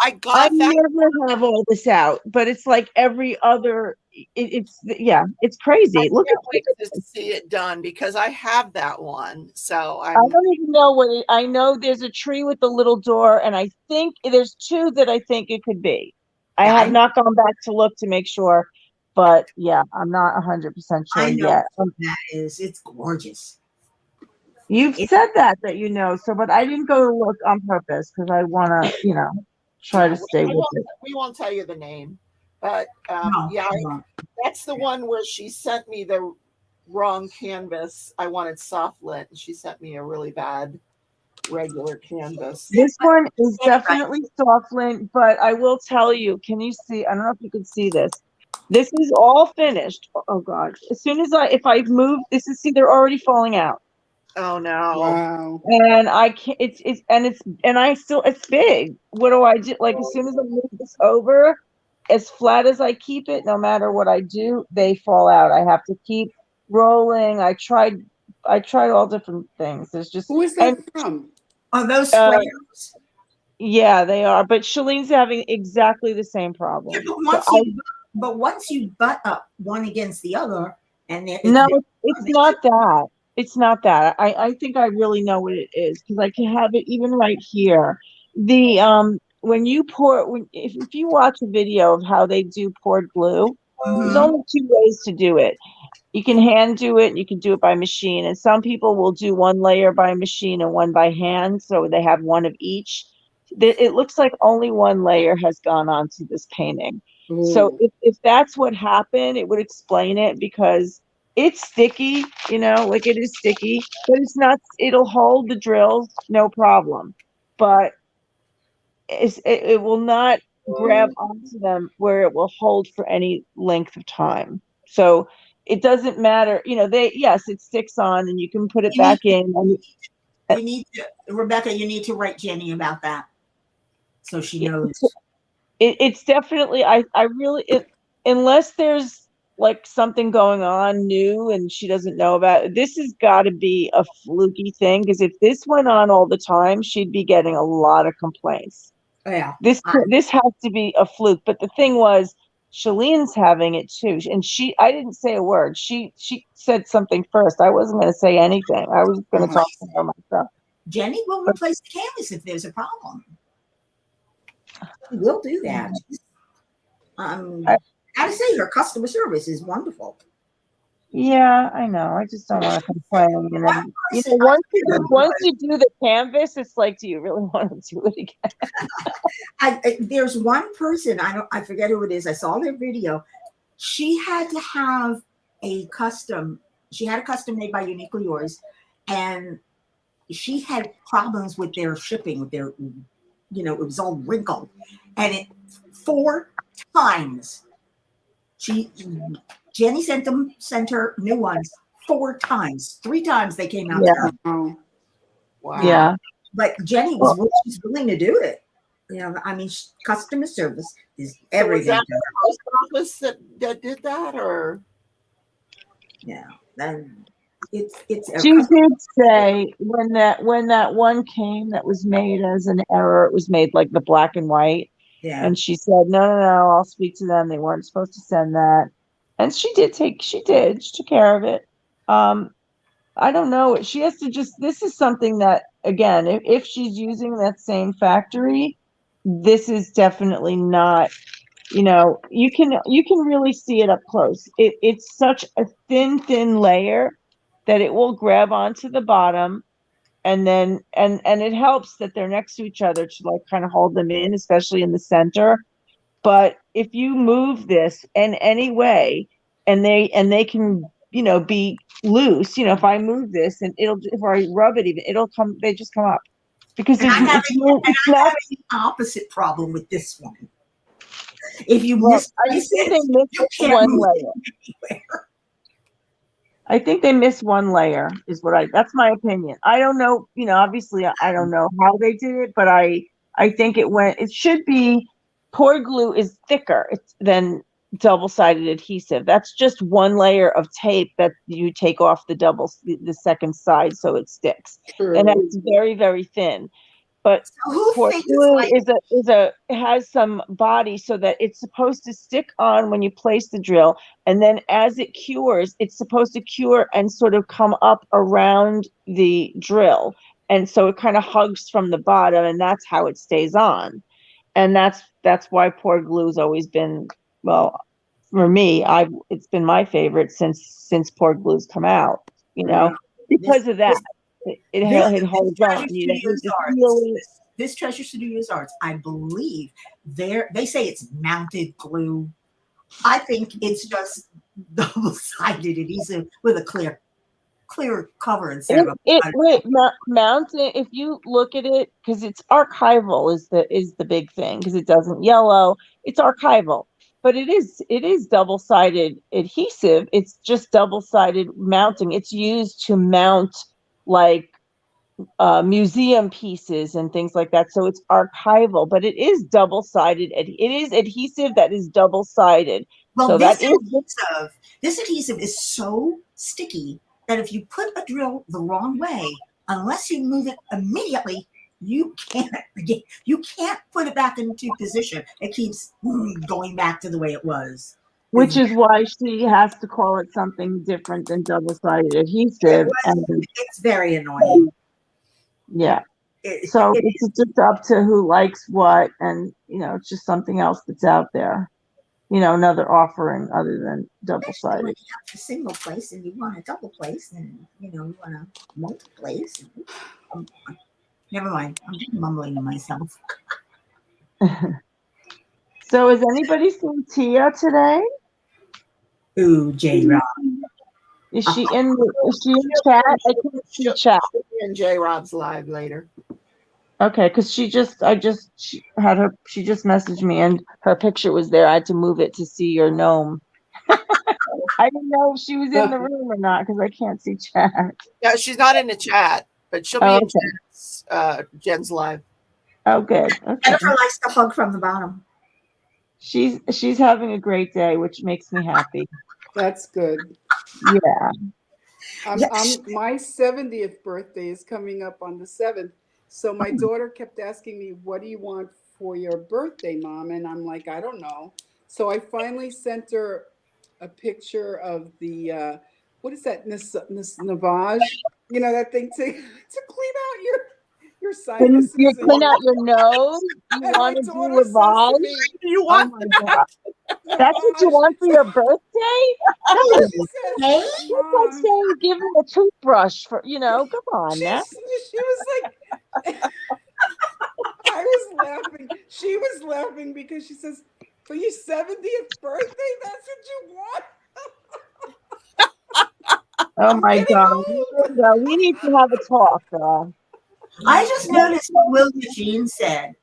I I got that. never have all this out, but it's like every other. It's crazy. Look Can't at wait to see it done because I have that one. So I don't even know I know there's a tree with a little door, and I think there's two that I think it could be. I Yeah, have not gone back to look to make sure, but yeah, I'm not 100% sure I know yet. what that is. It's gorgeous. You've It, said that you know, so but I didn't go to look on purpose because I want to, try yeah, to stay with it. we won't tell you the name, but no, yeah, no. that's the one where she sent me the wrong canvas. I wanted soft lit, and she sent me a really bad regular canvas. This one is Right. definitely soft lint, but I will tell you, can you see? I don't know if you can see this. This is all finished. Oh God. As soon as if I move, see, they're already falling out. Oh no. Wow. And I can't, and I still, it's big. What do I do? Like, as soon as I move this over, as flat as I keep it, no matter what I do, they fall out. I have to keep rolling. I tried all different things. There's just, Who is and, that from? Oh, those uh, squares. yeah, they are. But Shalene's having exactly the same Yeah, problem. but So once you butt up one against the other, and it's no, there, it's they not should- that. It's not that. I think I really know what it is because I can have it even right here. When you if you watch a video of how they do poured glue, there's Mhm. only two ways to do it. You can hand do it and you can do it by machine. And some people will do one layer by machine and one by hand. So they have one of each. It looks like only one layer has gone onto this painting. So Oh, if that's what happened, it would explain it because it's sticky, like it is sticky, but it'll hold the drills, no problem. But it will not grab onto them where it will hold for any length of time. So it doesn't matter, yes, it sticks on and you can put it You need back in. And you need to, Rebecca. You need to write Jenny about that so she knows. it's definitely, I really, unless there's like something going on new and she doesn't know about it, this has got to be a fluky thing because if this went on all the time, she'd be getting a lot of complaints. Yeah, This I, this has to be a fluke. But the thing was, Shalene's having it too, and I didn't say a word. She said something first. I wasn't going to say anything. I was going to uh-huh. talk to her myself. Jenny will But replace the canvas if there's a problem. She will do that. I, Gotta say, her customer service is wonderful. yeah, I know. I just don't want to complain. And One then person, I forget who it once was. you do the canvas, it's like, do you really want to do it again? There's one person, I forget who it is. I saw their video. She had to have a custom. She had a custom made by Uniquely Yours, and she had problems with their shipping. With their, it was all wrinkled, and it 4 times. She Jenny sent her new ones 4 times. 3 times they came out. Yeah, Wow. Wow. yeah. But Jenny Well, she's willing to do it. I mean, customer service is So was everything that to her. the post office that did that, or Yeah, and it's a she did say when that one came that was made as an error, it was made like the black and white. yeah. And she said, no, no, no, I'll speak to them. They weren't supposed to send that. And she took care of it. Um, I don't know. She has to this is something that, again, if she's using that same factory, this is definitely not, you can really see it up close. It's such a thin layer that it will grab onto the bottom and then and it helps that they're next to each other to like kind of hold them in, especially in the center. But if you move this in any way and they can, be loose, if I move this and if I rub it even, they just come up because And it's I'm not. having the opposite problem with this one. If you Well, I misplace think it, they missed you can't one move layer. it anywhere. I think they missed one layer is that's my opinion. I don't know, obviously I don't know how they did it, but I think it should be, poured glue is thicker than double-sided adhesive. That's just one layer of tape that you take off the second side so it sticks. And True. that's very, very thin. But So who port thinks glue like has some body so that it's supposed to stick on when you place the drill, and then as it cures, it's supposed to cure and sort of come up around the drill, and so it kind of hugs from the bottom, and that's how it stays on. And that's why port glue's always been, well, for me, it's been my favorite since port glue's come out, this because of that. this It holds on. Treasure You don't need Studios to Arts. feel it. This Treasure Studios Arts, I believe they say it's mounted glue. I think it's just double-sided adhesive with a clear cover instead of Mountain, if you look at it, because it's archival is the big thing, because it doesn't yellow. It's archival, but it is double-sided adhesive. It's just double-sided mounting. It's used to mount like museum pieces and things like that. So it's archival, but it is double-sided. It is adhesive that is double-sided. Well, So this that is adhesive is so sticky that if you put a drill the wrong way, unless you move it immediately, you can't put it back into position. It keeps going back to the way it was. which is why she has to call it something different than double-sided adhesive. And It's very annoying. yeah. So it's just up to who likes what, and it's just something else that's out there. Another offering other than double-sided. When you have a single place and you want a double place, and you want a multi-place. Never mind. I'm just mumbling to myself. So has anybody seen Tia today? Ooh, J-Rob. Is she in chat? I can't see chat. She'll be in J Rob's live later. Okay, because she just messaged me and her picture was there. I had to move it to see your gnome. I didn't know if she was in the room or not because I can't see chat. Yeah, she's not in the chat, but she'll be in Jen's live. Oh, good. Okay. Jennifer likes to hug from the bottom. She's having a great day, which makes me happy. That's good. Yeah. My 70th birthday is coming up on the 7th. So my daughter kept asking me, what do you want for your birthday, Mom? And I'm like, I don't know. So I finally sent her a picture of the, what is that, Navage? That thing to clean out your sinuses. You clean out your nose? You want to do Lavage? You want that? That's what you want for your birthday? Hey, it's like saying give me a toothbrush for, come on now. She was like, I was laughing. She was laughing because she says, for your 70th birthday, that's what you want? Oh my God. We need to have a talk, girl. I just noticed what Will Eugene said.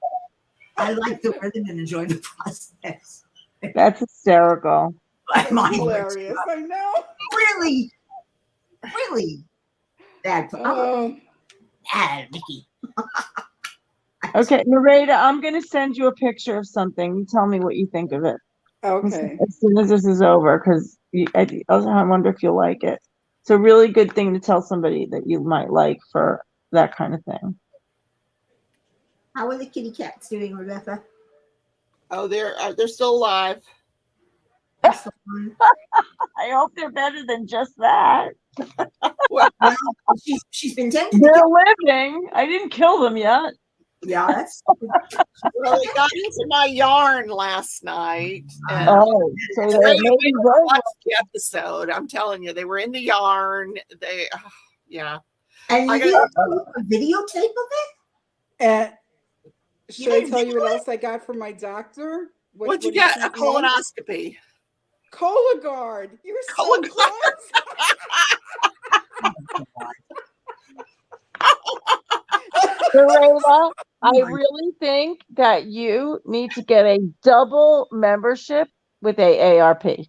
I like the rhythm and enjoy the process. That's hysterical. Hilarious. I know. Really bad. Mickey. Okay, Nareda, I'm going to send you a picture of something. You tell me what you think of it. Okay. As soon as this is over, because I wonder if you'll like it. It's a really good thing to tell somebody that you might like for that kind of thing. How are the kitty cats doing, Rebecca? Oh, they're still alive. I hope they're better than just that. Well, she's been tempted. They're living. I didn't kill them yet. Yeah, that's. Well, they got into my yarn last night. And so they maybe watched the episode. I'm telling you, they were in the yarn. Yeah. And you got a videotape of it? And should I tell you what else I got from my doctor? What'd you get? A colonoscopy. Cologuard. You were so close. Serena, I really think that you need to get a double membership with AARP.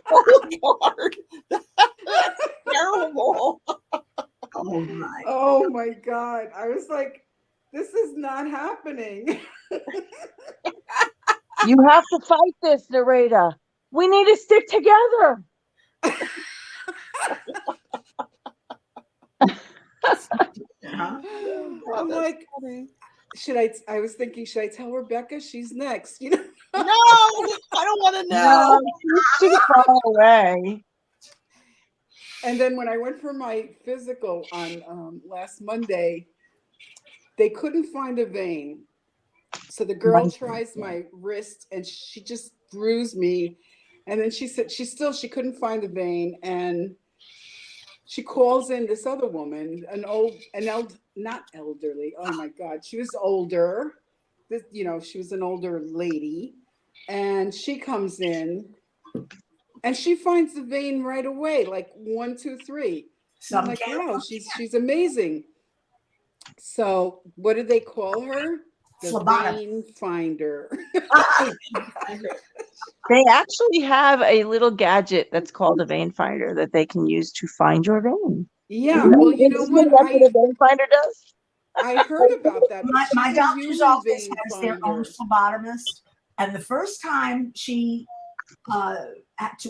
Cologuard. That's terrible. Oh my God. I was like, this is not happening. You have to fight this, Nareda. We need to stick together. I'm like, I was thinking, should I tell Rebecca she's next? No, I don't want to know. No, she's too far away. And then when I went for my physical on last Monday, they couldn't find a vein. So the girl tries my wrist and she just bruised me. And then she said she couldn't find the vein. And she calls in this other woman, not elderly. Oh my God. She was older. She was an older lady. And she comes in and she finds the vein right away, like 1, 2, 3. I'm like, wow, she's amazing. So what did they call her? The vein finder. They actually have a little gadget that's called a vein finder that they can use to find your vein. Yeah, well, you know what? That's what a vein finder does. I heard about that. My doctor's office has their own phlebotomist, and the first time she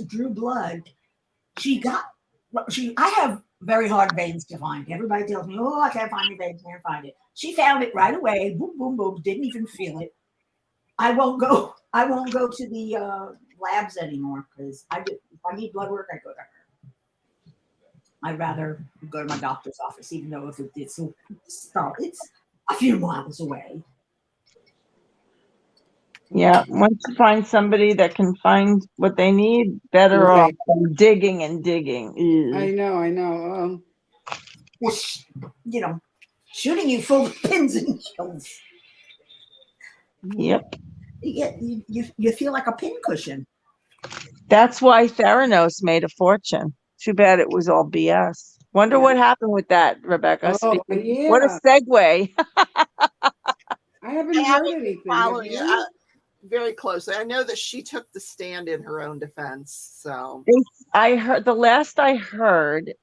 drew blood, I have very hard veins to find. Everybody tells me, "Oh, I can't find your veins, can't find it." She found it right away. Boom, boom, boom. Didn't even feel it. I won't go to the labs anymore because if I need blood work, I go to her. I'd rather go to my doctor's office, even though it's a few miles away. Yeah, once you find somebody that can find what they need, better off than digging and digging. Ew. I know. Well, shooting you full of pins and needles. Yep. You feel like a pin cushion. That's why Theranos made a fortune. Too bad it was all BS. Wonder what happened with that, Rebecca. Oh, yeah. What a segue. I haven't heard anything. Following it very closely. I know that she took the stand in her own defense. So I heard the last I heard,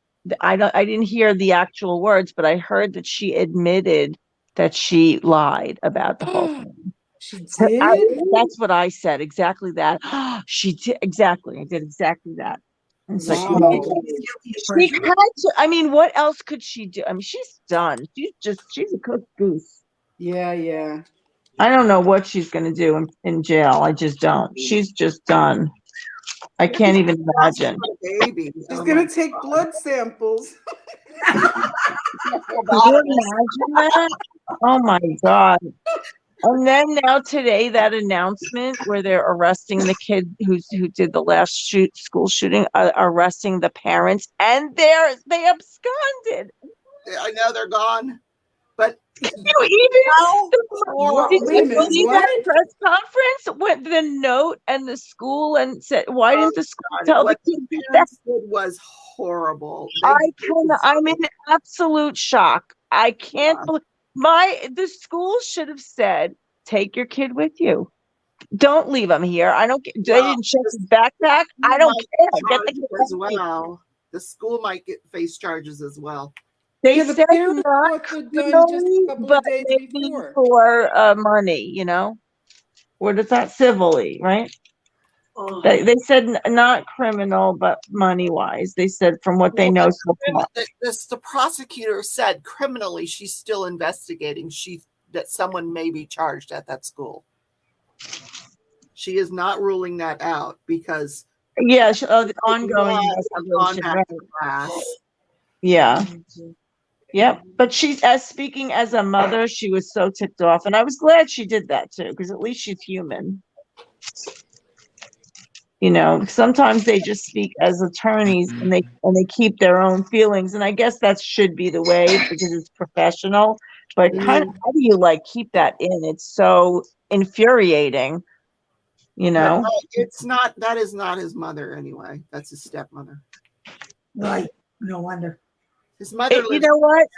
I didn't hear the actual words, but I heard that she admitted that she lied about the whole thing. She did? That's what I said. Exactly that. She did exactly. I did exactly that. And so she had to, I mean, what else could she do? I mean, she's done. She's a cooked goose. Yeah. I don't know what she's going to do in jail. I just don't. She's just done. I can't even imagine. Baby. She's going to take blood samples. Can you imagine that? Oh my God. And then now today, that announcement where they're arresting the kid who did the last school shooting, arresting the parents, and they absconded. I know they're gone, but did you see that press conference with the note and the school and said, why didn't the school tell the kids that? It was horrible. I'm in absolute shock. I can't believe the school should have said, take your kid with you. Don't leave him here. I don't. They didn't check his backpack. I don't care. Get the kid as well. The school might face charges as well. They said not, but maybe for money. Or does that civilly, right? They said not criminal, but money wise. They said from what they know so far. The prosecutor said criminally she's still investigating. That someone may be charged at that school. She is not ruling that out because the ongoing investigation. Right. Yeah. Yep. But she's speaking as a mother, she was so ticked off, and I was glad she did that too, because at least she's human. Sometimes they just speak as attorneys and they keep their own feelings, and I guess that should be the way because it's professional. But how do you keep that in? It's so infuriating, It's not. That is not his mother anyway. That's his stepmother. Right. No wonder. His mother. You know what?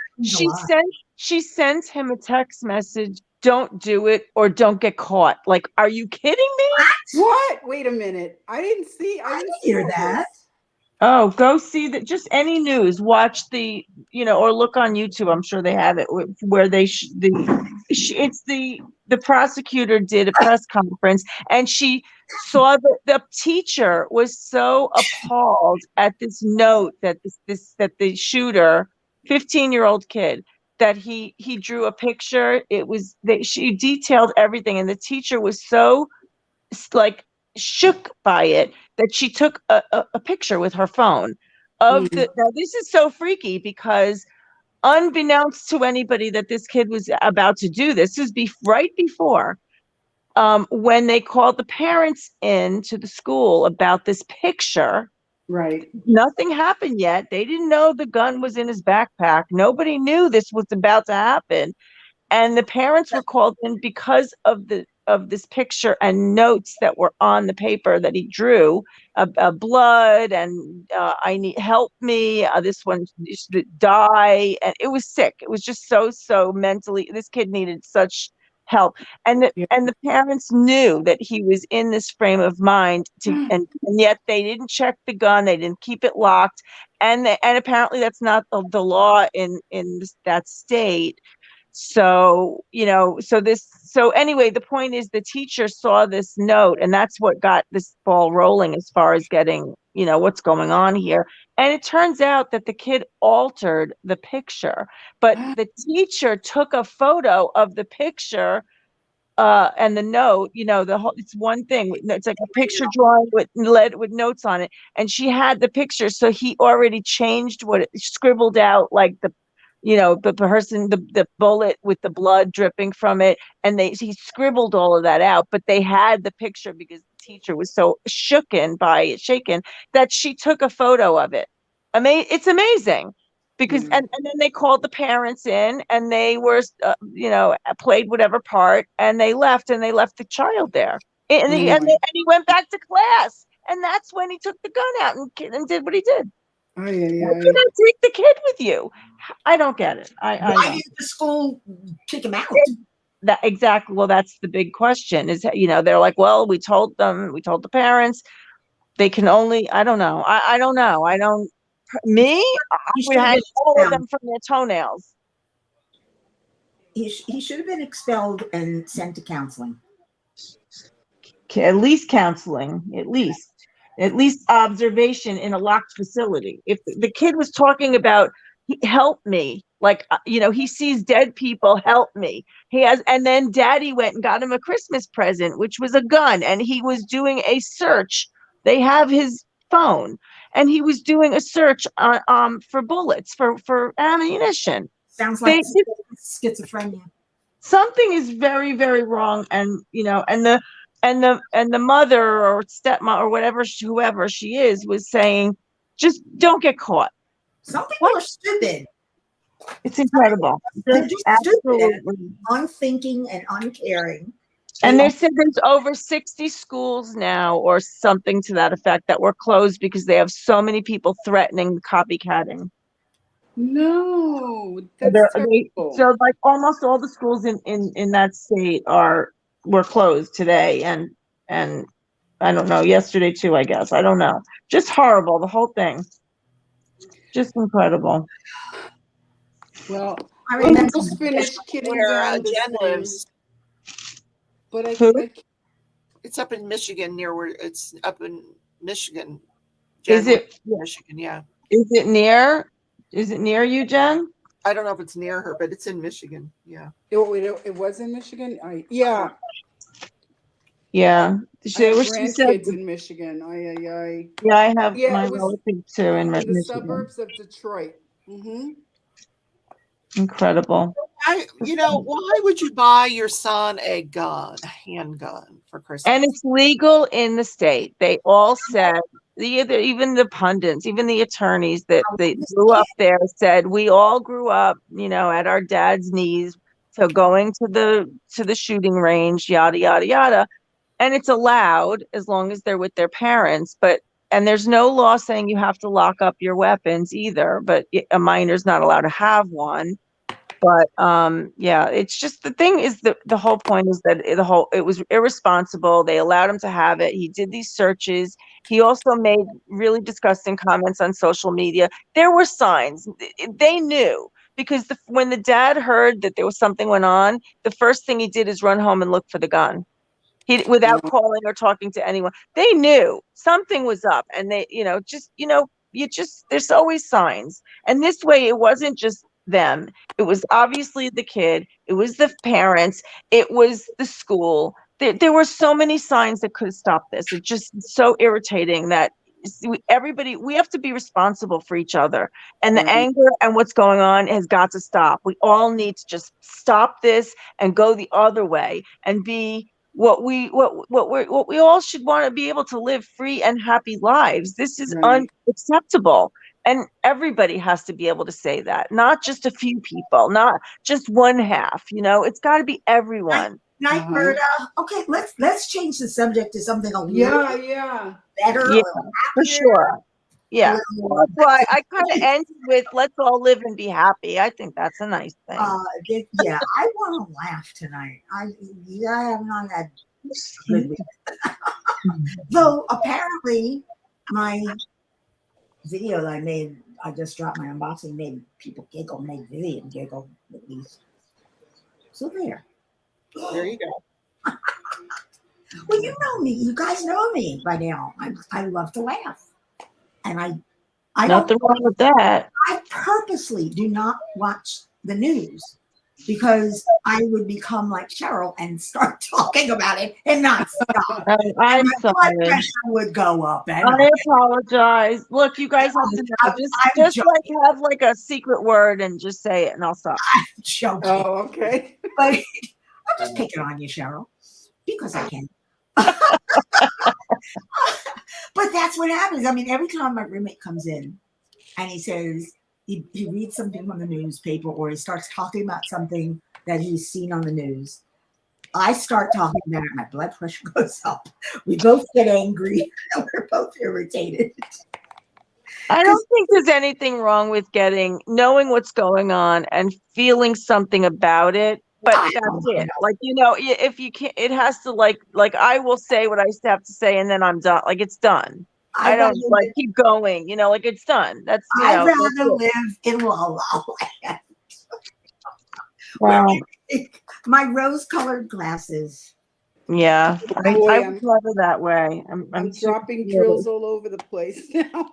She sent him a text message. Don't do it or don't get caught. Like, are you kidding me? What? Wait a minute. I didn't hear that. Oh, go see that. Just any news. Watch or look on YouTube. I'm sure they have it where the prosecutor did a press conference and she saw the teacher was so appalled at this note that that the shooter, 15-year-old kid, that he drew a picture. It was that she detailed everything, and the teacher was so like shook by it that she took a picture with her phone of the. Now this is so freaky because unbeknownst to anybody that this kid was about to do this, right before when they called the parents in to the school about this picture. Right. Nothing happened yet. They didn't know the gun was in his backpack. Nobody knew this was about to happen. And the parents were called in because of this picture and notes that were on the paper that he drew, blood and I need help me. This one should die, and it was sick. It was just so mentally. This kid needed such help, and Yeah. the parents knew that he was in this frame of mind and yet they didn't check the gun. They didn't keep it locked, and apparently that's not the law in that state. So, so anyway, the point is the teacher saw this note, and that's what got this ball rolling as far as getting, what's going on here. And it turns out that the kid altered the picture, but the teacher took a photo of the picture and the note, the whole, it's one thing. It's like a picture drawing with notes on it. And she had the picture. So he already changed scribbled out like the person, the bullet with the blood dripping from it. And he scribbled all of that out, but they had the picture because the teacher was so shaken that she took a photo of it. It's amazing. Because and then they called the parents in and they were played whatever part and they left the child there and he went back to class, and that's when he took the gun out and did what he did. Why did I take the kid with you? I don't get it. Why did the school kick him out? That exactly. Well, that's the big question. Is they're like, well, we told the parents. They can only. I don't know. I don't know. I don't. Me, I would hang all of them from their toenails. He should have been expelled and sent to counseling. At least counseling. At least observation in a locked facility. If the kid was talking about help me, like he sees dead people, help me. And then Daddy went and got him a Christmas present, which was a gun, and he was doing a search. They have his phone, and he was doing a search for bullets, for ammunition. Sounds like schizophrenia. Something is very, very wrong, and the mother or stepmom or whoever she is was saying, just don't get caught. Some people are stupid. It's incredible. They're just stupid, unthinking and uncaring. And they said there's over 60 schools now or something to that effect that were closed because they have so many people threatening copycatting. No, that's terrible. So like almost all the schools in that state were closed today and I don't know, yesterday too, I guess. I don't know. Just horrible, the whole thing. Just incredible. Well, I almost finished kidding around Jen lives. But it's up in Michigan it's up in Michigan. Is it Michigan? Yeah. Is it near you, Jen? I don't know if it's near her, but it's in Michigan. Yeah. It was in Michigan. Yeah. Yeah. I have grandkids in Michigan. Yeah, I have my relatives too in Michigan. The suburbs of Detroit. Mm-hmm. Incredible. Why would you buy your son a handgun for Christmas? And it's legal in the state. They all said, even the pundits, even the attorneys that they grew up there said, we all grew up, at our dad's knees. So going to the shooting range, yada, yada, yada. And it's allowed as long as they're with their parents. And there's no law saying you have to lock up your weapons either, but a minor's not allowed to have one. But it's just, the thing is, the whole point is that it was irresponsible. They allowed him to have it. He did these searches. He also made really disgusting comments on social media. There were signs. They knew, because when the dad heard that there was something went on, the first thing he did is run home and look for the gun. Without calling or talking to anyone. They knew something was up, and they, there's always signs. And this way, it wasn't just them. It was obviously the kid, it was the parents, it was the school. There were so many signs that could have stopped this. It's just so irritating that everybody, we have to be responsible for each other. And the Right. anger and what's going on has got to stop. We all need to just stop this and go the other way and be what we all should want to be able to live free and happy lives. This is Right. unacceptable. And everybody has to be able to say that, not just a few people, not just one half, it's got to be everyone. Night, Uh-huh. Berta. Okay, let's change the subject to something a Yeah, little yeah. better, Yeah, a little for happier. sure. Yeah. little- That's why I kind of ended with let's all live and be happy. I think that's a nice thing. Yeah, I want to laugh tonight. I have not had good week. Though apparently my video that I made, I just dropped my unboxing, made people giggle, made Vivian giggle at least. So there. There you go. Well, you know me. You guys know me by now. I love to laugh, and I don't. Nothing wrong with that. I purposely do not watch the news because I would become like Cheryl and start talking about it and not stop. I'm My blood sorry. pressure would go up. And I apologize. Look, you guys have to know. I'm Just joking. like have like a secret word and just say it, and I'll stop. I'm joking. Oh, okay. But I'm just picking on you, Cheryl, because I can. But that's what happens. I mean, every time my roommate comes in and he says, he reads something from the newspaper or he starts talking about something that he's seen on the news, I start talking about it. My blood pressure goes up. We both get angry and we're both irritated. I don't think there's anything wrong with knowing what's going on and feeling something about it. But I that's don't it. know. Like, if you can't, it has to like I will say what I have to say and then I'm done. Like it's done. I don't like keep going, like it's done. That's, I'd that's rather it. live in La La Land. Well, My rose-colored glasses. yeah, Boy, I was never that way. I'm super dropping clear. drills all over the place now.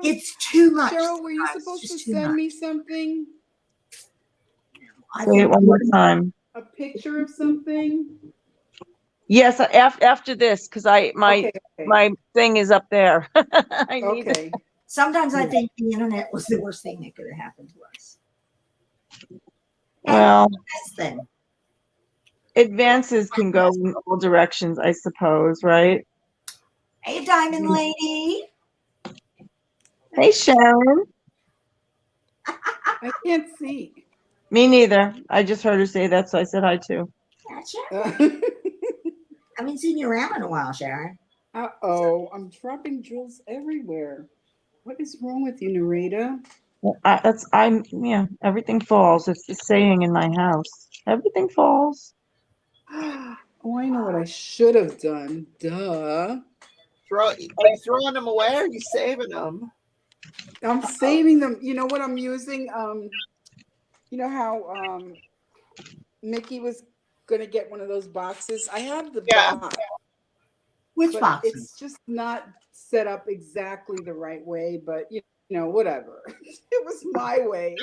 It's too much. Cheryl, were you It's supposed to just too send much. me something? Say it one more time. A picture of something? Yes, after this, because my Okay. thing is up there. I need Okay. Sometimes I think the internet was the worst thing that could have happened to us. Well, Best thing. advances can go in all directions, I suppose, right? Hey, Diamond Lady. Hey, Sharon. I can't see. Me neither. I just heard her say that, so I said hi too. Gotcha. Uh I haven't seen you around in a while, Sharon. oh, I'm dropping drills everywhere. What is wrong with you, Narita? Everything falls. It's the saying in my house. Everything falls. Oh, I know what I should have done. Duh. Are you throwing them away or are you saving them? I'm saving them. You know what I'm using? You know how Mickey was gonna get one of those boxes? I have the box. Which But boxes? it's just not set up exactly the right way, but whatever. It was my way.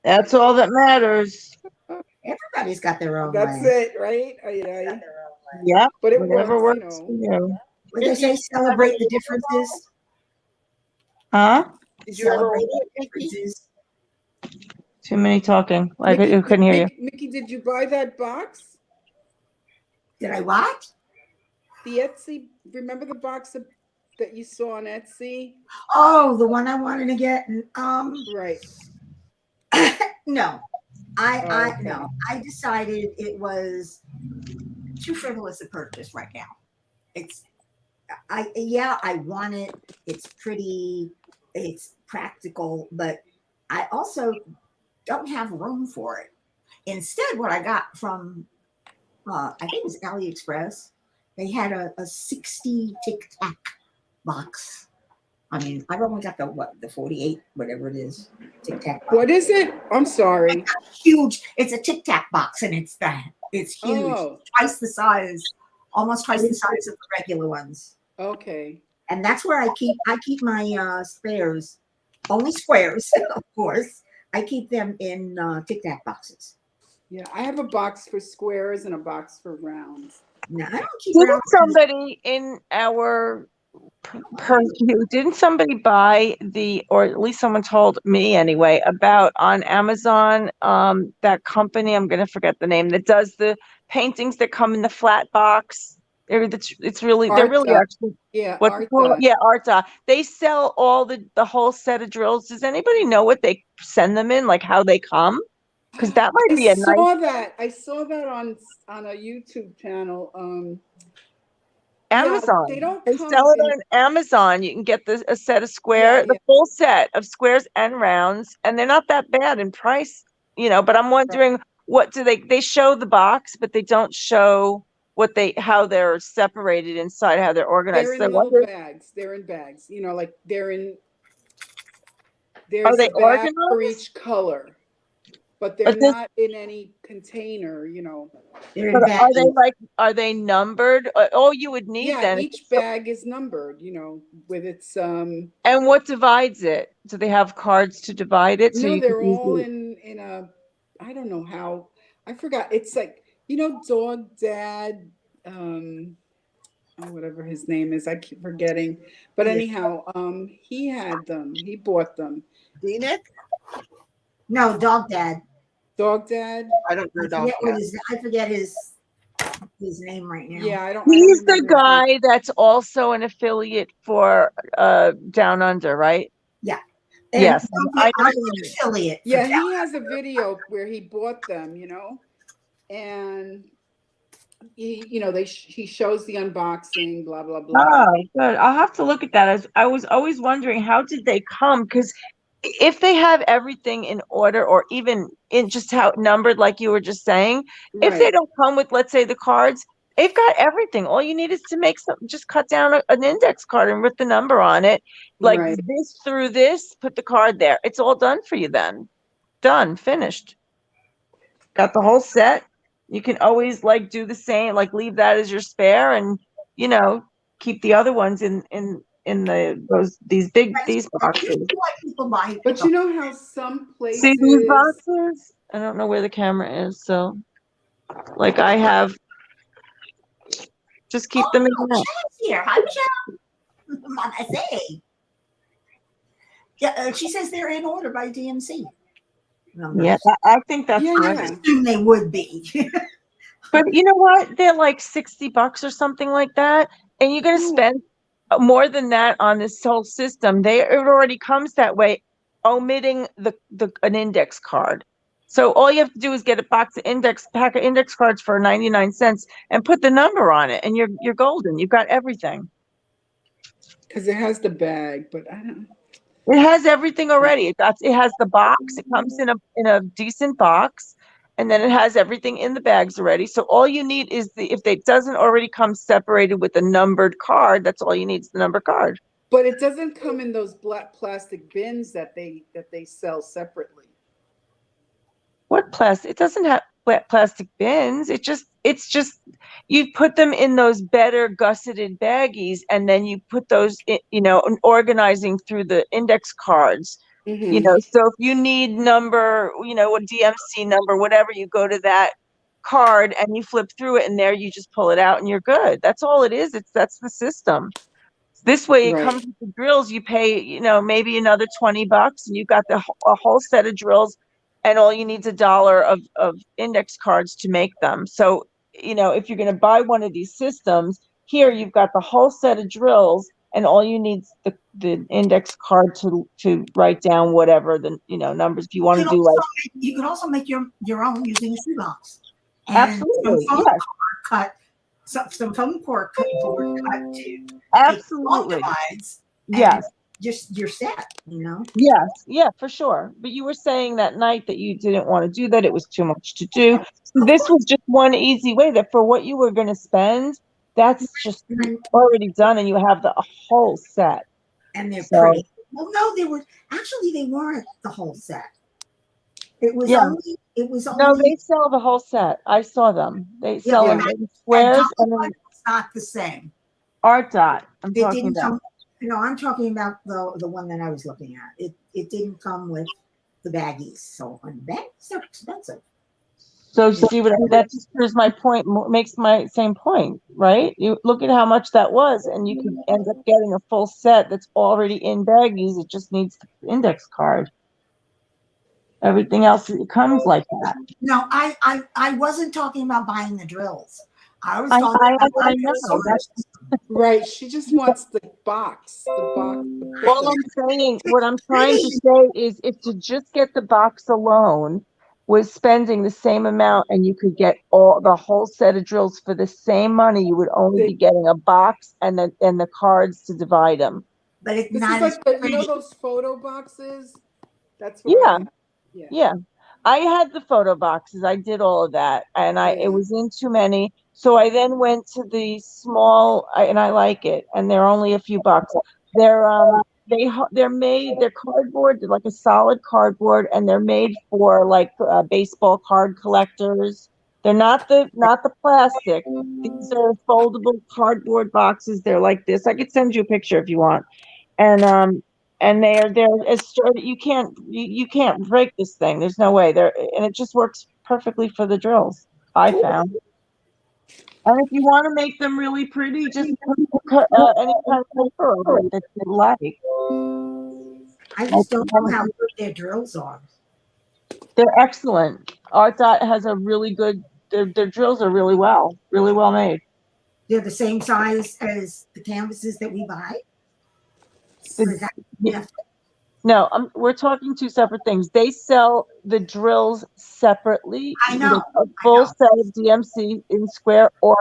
That's all that matters. Everybody's got their own That's way. it, right? Yep. But it Whatever works, works for you. What they say, celebrate the differences. Huh? Did you ever Celebrate order the it, Mickey? differences. Too many talking. I couldn't hear you. Mickey, did you buy that box? Did I what? The Etsy, remember the box that you saw on Etsy? Oh, the one I wanted to get. Right. No, okay. no. I decided it was too frivolous a purchase right now. I want it. It's pretty. It's practical, but I also don't have room for it. Instead, what I got from I think it was AliExpress, they had a 60 Tic Tac box. I mean, I've only got the 48, whatever it is, Tic Tac box. What is it? I'm sorry. Huge. It's a Tic Tac box, and it's huge, Oh. twice the size, almost twice the size of the regular ones. Okay. and that's where I keep my spares, only squares, of course. I keep them in Tic Tac boxes. Yeah, I have a box for squares and a box for rounds. No, I don't keep Didn't round. somebody in our purview, didn't somebody buy or at least someone told me anyway, about on Amazon, that company, I'm gonna forget the name, that does the paintings that come in the flat box. They're really Arta. actually, Yeah, what's it called? Arta. Yeah, Arta. They sell all the whole set of drills. Does anybody know what they send them in, like how they come? Because that might be a nice I saw that on a YouTube channel. Yeah, Amazon. they don't They come sell it in. on Amazon. You can get a set of Yeah, the full set of squares and rounds, and they're not that bad in price, but I'm right. wondering, what do they show the box, but they don't show how they're separated inside, how they're organized. They're So I in little wonder, bags. They're in bags. Like are there's they a bag for organized? each color, but Are they're they, not in any container. They're but in baggies. are they numbered? All you would need Yeah, then, each bag is numbered, with its and what divides it? Do they have cards to divide it so no, you can they're all easily? in a, I don't know how, I forgot. It's like, Dog Dad, whatever his name is, I keep forgetting. But Yeah. anyhow, he had them. He bought them. D-Nick? No, Dog Dad. Dog Dad? I don't know dog cat. I forget his name right now. Yeah, I don't He's the remember his name. guy that's also an affiliate for Down Under, right? Yeah. And Yes, I I'm know. an affiliate. For Yeah, Down he has a video where he bought them, and he shows the unboxing, blah blah blah. Oh, good. I'll have to look at that. I was always wondering, how did they come? Because if they have everything in order, or even in just how numbered, like you were just saying, if they Right, don't come with, let's say, the cards, they've got everything. All you need is to just cut down an index card and write the number on it, like right. this through this, put the card there. It's all done for you then. Done, finished. Got the whole set. You can always do the same, leave that as your spare, and you know keep the other ones in these boxes. Usually why people buy. But you know how some See these places, boxes? I don't know where the camera is, so I have, just keep Oh, them in no, that. Michelle's here. Hi, Michelle. Mama say. Yeah, she says they're in order by DMC. Numbers. Yeah, I think that's yeah, great. I yeah. assume they would be. But you know what? They're like $60 or something like that, and you're gonna Oh, spend more than that on this whole system. It already comes that way, omitting an index card. So all you have to do is get a pack of index cards for 99 cents and put the number on it, and you're golden. You've got everything. because it has the bag, but I don't. It has everything already. It has the box. It comes in a decent box, and then it has everything in the bags already. So all you need is if it doesn't already come separated with a numbered card, that's all you need is the number card. But it doesn't come in those black plastic bins that they sell separately. What plastic? It doesn't have wet plastic bins. It's just you put them in those better gusseted baggies, and then you put those organizing through the index cards. Mm-hmm. So if you need number, a DMC number, whatever, you go to that card and you flip through it, and there you just pull it out and you're good. That's all it is. That's the system. This way it Right. comes with the drills. You pay, maybe another $20, and you've got a whole set of drills, and all you need is $1 of index cards to make them. So, if you're going to buy one of these systems, here you've got the whole set of drills, and all you need is the index card to write down whatever the numbers. If you want to do You can also make your own using a shoebox. And absolutely, some foam yes, core cut, some foam core cut to absolutely, divides. yes. Just your set, Yes, yeah, for sure. But you were saying that night that you didn't want to do that. It was too much to do. So this was just one easy way that for what you were going to spend, that's just already done, and you have the whole set. And they're So, pretty. Well, no, they weren't the whole set. It was yeah. No, they only sell the whole set. I saw them. They sell Yeah. them in squares, and then it's not the same. Art Dot. I'm It talking didn't about. come. No, I'm talking about the one that I was looking at. It didn't come with the baggies, so and baggies are expensive. So see what that just proves my point, makes my same point, right? You look at how much that was, and you could end up getting a full set that's already in baggies. It just needs the index card. Everything else it comes like that. No, I wasn't talking about buying the drills. I was I talking about I buying know. the Right. She just wants the box. The box. The All picture. I'm saying, what I'm trying to say is, if to just get the box alone was spending the same amount, and you could get the whole set of drills for the same money, you would only be getting a box and the cards to divide them. but it's This not is as like the, you pretty. know those photo boxes? That's what Yeah, I have. Yeah. yeah. I had the photo boxes. I did all of that, and it Yeah. was in too many. So I then went to the small, and I like it, and they're only a few bucks. They're they're made, they're cardboard, they're like a solid cardboard, and they're made for like baseball card collectors. They're not the plastic. These are foldable cardboard boxes. They're like this. I could send you a picture if you want. And they're as sturdy. You can't break this thing. There's no way. And it just works perfectly for the drills, I found. And if you want to make them really pretty, just put any kind of paper over it that you like. I just don't know how good their drills are. They're excellent. Art Dot has a really good. Their drills are really well made. They're the same size as the canvases that we buy. Or is that, yeah. No, we're talking two separate things. They sell the drills separately. I You can get know. a full set of DMC in square or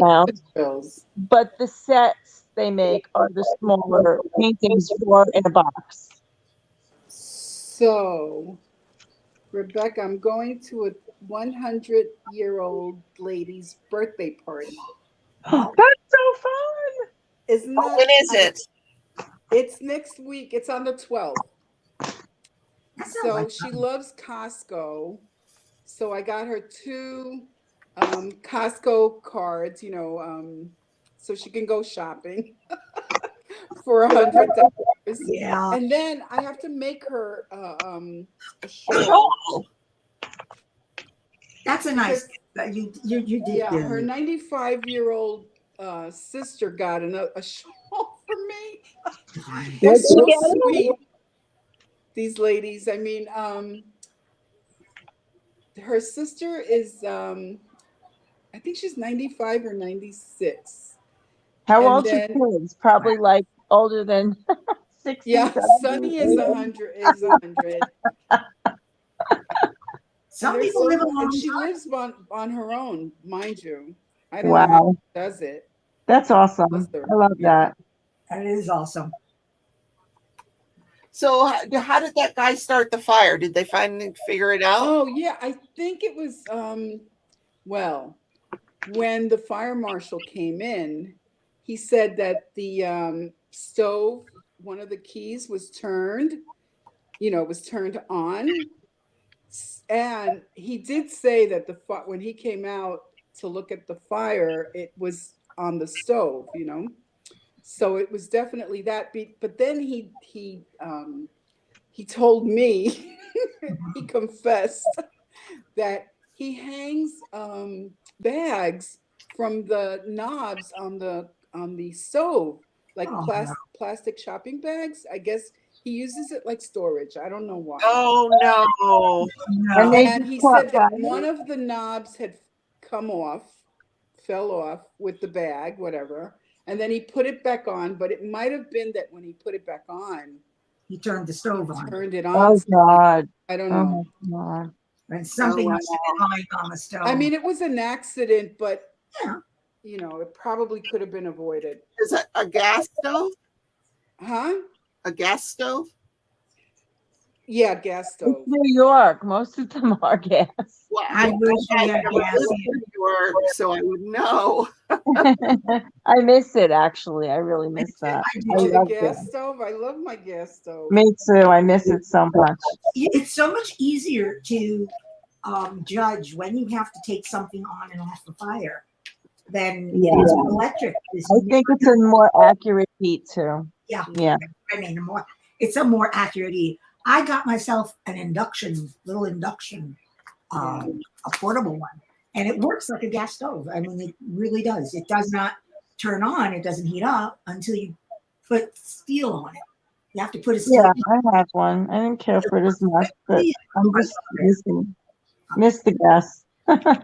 round, Drills. but the sets they make are the smaller paintings for in a box. So, Rebecca, I'm going to a 100-year-old lady's birthday party. That's so fun! Isn't that? When is it? It's next week. It's on the 12th. That sounds So like she fun. loves Costco. So I got her 2 Costco cards, so she can go shopping for $100. Yeah. And then I have to make her a shawl. That's a nice. You did Yeah, good. her 95-year-old sister got a shawl for me. They're What'd so you get? sweet. These ladies. I mean, her sister is I think she's 95 or 96. How And old's your then kids? Probably like older than 60, yeah, 70, Sunny is 80. 100. Some And people live a and long she time. lives on her own, mind you. I don't know how Wow, she does it. that's awesome. Bless her. I love Yeah. that. That is awesome. So how did that guy start the fire? Did they finally figure it out? Oh yeah, I think it was well, when the fire marshal came in, he said that the stove, one of the keys was turned, was turned on. And he did say that when he came out to look at the fire, it was on the stove, So it was definitely that beat. But then he told me, he confessed that he hangs bags from the knobs on the stove, like Oh, no. plastic shopping bags. I guess he uses it like storage. I don't know why. Oh no. No. And they And just he caught said that fire? one of the knobs had fell off with the bag, whatever. And then he put it back on, but it might have been that when he put it back on, He turned the stove on. turned it on. Oh God. I don't Oh know. my God. And something wow. must have been lying on the stove. I mean, it was an accident, but yeah. it probably could have been avoided. Is it a gas stove? Huh? A gas stove? Yeah, gas stove. It's New York. Most of them are gas. Well, I wish we had never gas lived here. in New York, so I would know. I miss it, actually. I really miss that. I do I Oh, too. the loved it. gas stove. I love my gas stove. Me too. I miss it so much. It's so much easier to judge when you have to take something on and off the fire than Yeah. it is with electric. I think it's a more accurate heat too. Yeah. Yeah. I mean, it's a more accurate E. I got myself an little induction, Yeah. a portable one, and it works like a gas stove. I mean, it really does. It does not turn on. It doesn't heat up until you put steel on it. You have to put a steel. Yeah, I have one. I didn't care for it as much, but I'm just miss the gas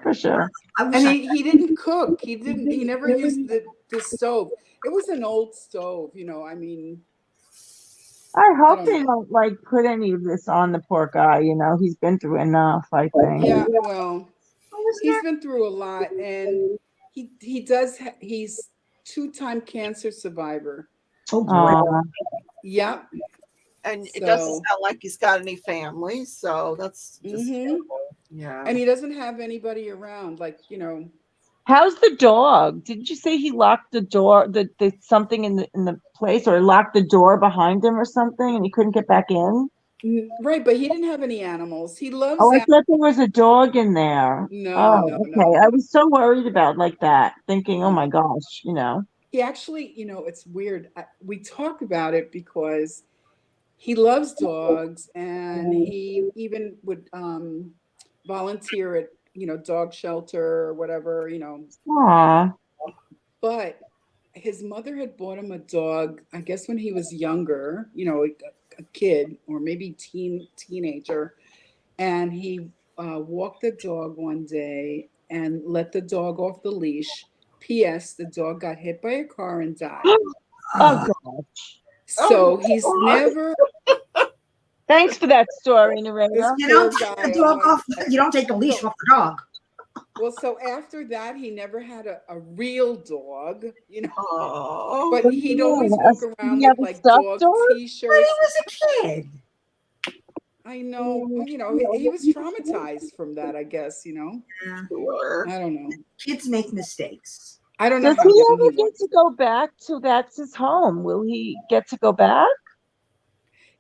for sure. I wish And I he didn't cook. He never used the stove. It was an old stove, I mean, I I hope don't they know. don't like put any of this on the poor guy. He's been through enough, I think. Yeah, well, was he's been through a lot, and he's two-time cancer survivor. Oh boy. Aw, Yep. And it doesn't So, sound like he's got any family, so that's just hmm yeah. and he doesn't have anybody around, like, how's the dog? Did you say he locked the door, the something in the place, or locked the door behind him or something, and he couldn't get back in? right, but he didn't have any animals. He Oh, loves I thought there was a dog in there. No, Oh, no, okay. I no. was so worried about like that, thinking, oh No. my gosh, He actually, it's weird. We talk about it because he loves dogs, and he even would volunteer at, dog shelter or whatever, Aw, but his mother had bought him a dog, I guess when he was younger, a kid or maybe teenager, and he walked the dog one day and let the dog off the leash. P.S. The dog got hit by a car and died. oh Uh, God. Oh So he's God. never Thanks for that story, this Narita. you poor don't take the guy. Oh dog my off. God. You don't take the leash So off the dog. well, so after that, he never had a real dog, Oh, but What do he'd you always mean? walk Did around he have with a like stuffed dog dog? When he t-shirts. was a kid. I know, but he was traumatized from that, I guess. Yeah. sure. I don't know. Kids make mistakes. I don't know Does how he young he ever get was. to go back to that's his home? Will he get to go back?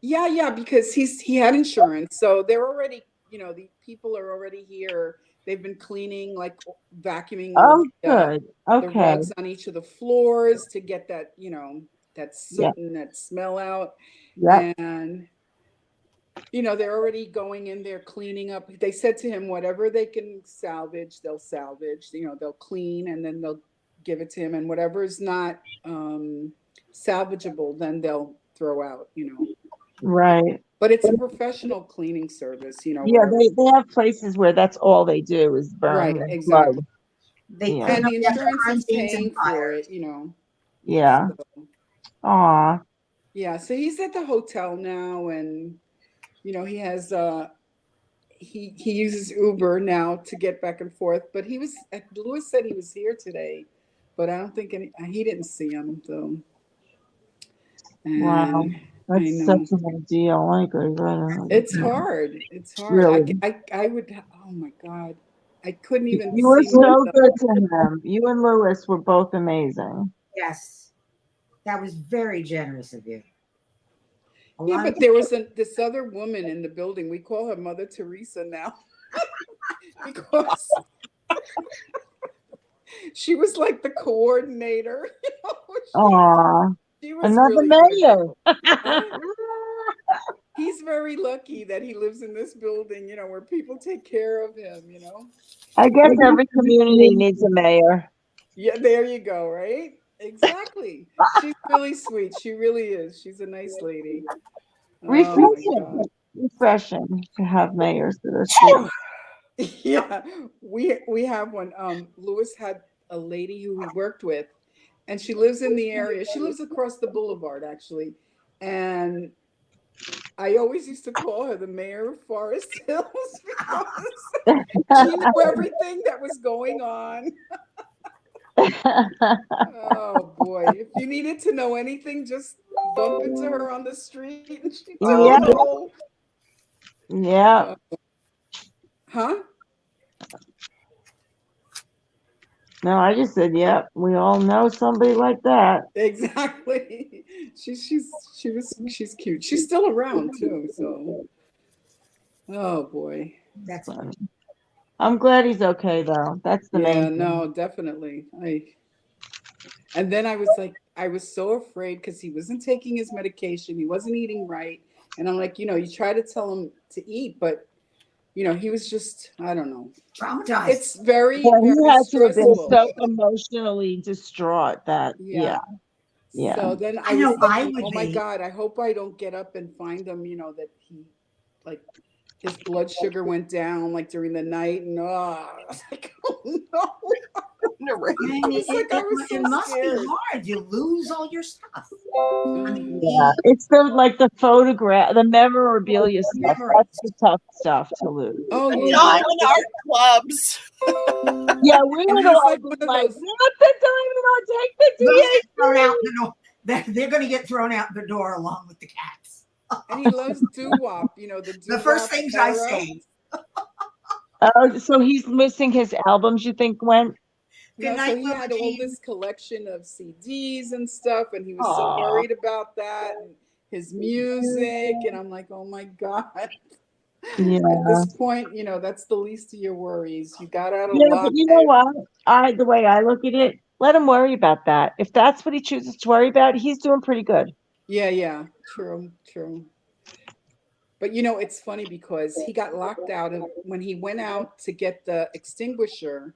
Yeah, because he had insurance, so they're already, the people are already here. They've been cleaning, like vacuuming all Oh, good. the Okay. rugs on each of the floors to get that, that Yeah. soot and that smell out. Yep. And they're already going in there cleaning up. They said to him, whatever they can salvage, they'll salvage. They'll clean and then they'll give it to him, and whatever is not salvageable, then they'll throw out. Right. But it's a professional cleaning service, Yeah, where they have places where that's all they do is burn right, the blood. exactly. They Yeah. clean And up the after insurance crime is scenes and paying for fires. it. Yeah. So, Aw. yeah, so he's at the hotel now, and he has he uses Uber now to get back and forth. But Lewis said he was here today, but I don't think he didn't see him though. Wow. And I That's such know an ordeal. I agree. it's hard. It's hard. Really. I would. Oh my God, I couldn't even You were see so myself. good to him. You and Lewis were both amazing. Yes, that was very generous of you. A Yeah, lot of but there was this other woman in the building. We call her Mother Teresa now because she was like the coordinator. She Aw. she was Another really good. mayor. Huh? He's very lucky that he lives in this building, where people take care of him. I guess every community needs a mayor. Yeah, there you go, right? Exactly. She's really sweet. She really is. She's a nice lady. Oh my Refreshing. God. Refreshing to have mayors that are sweet. Yeah, we have one. Lewis had a lady who he worked with, and she lives in the area. She lives across the boulevard, actually. And I always used to call her the mayor of Forest Hills because she knew everything that was going on. Oh boy. If you needed to know anything, just bump into her on the street and she'd tell Yeah, you the whole yeah. huh? No, I just said, yep. We all know somebody like that. Exactly. She's cute. She's still around too, so oh boy. that's Funny. I'm glad he's okay though. That's the Yeah, main thing. no, definitely. And then I was like, I was so afraid because he wasn't taking his medication. He wasn't eating right. And I'm like, you try to tell him to eat, but he was just, I don't know. Traumatized. It's very, Well, he very had to have been stressful. so emotionally distraught that, Yeah. yeah. So then I I know was I thinking, would oh my be. God, I hope I don't get up and find him, that he, like, his blood sugar went down like during the night. And I was like, oh no. Narrate. I mean, I was so it must be scared. hard. You lose all your stuff. I mean, Yeah, it's the photograph, the memorabilia stuff. memories. That's the tough stuff to lose. Oh yeah. Diamond art clubs. Yeah, we And would he's all like be one of like, those. "Not the diamond! I'll take the Those get thrown out DAC." the door. They're going to get thrown out the door along with the cats. And he loves doo-wop, the The doo-wop first things I era. say. Oh, so he's missing his albums, you think, Gwen? Good No, so night, he Mama had all Jean. this collection of CDs and stuff, and he was so Aw. worried about that and his music. And I'm like, oh my God. Yeah. At this point, that's the least of your worries. You got out of Yeah, but you know lockdown. what? The way I look at it, let him worry about that. If that's what he chooses to worry about, he's doing pretty good. Yeah, true. But it's funny because he got locked out of when he went out to get the extinguisher.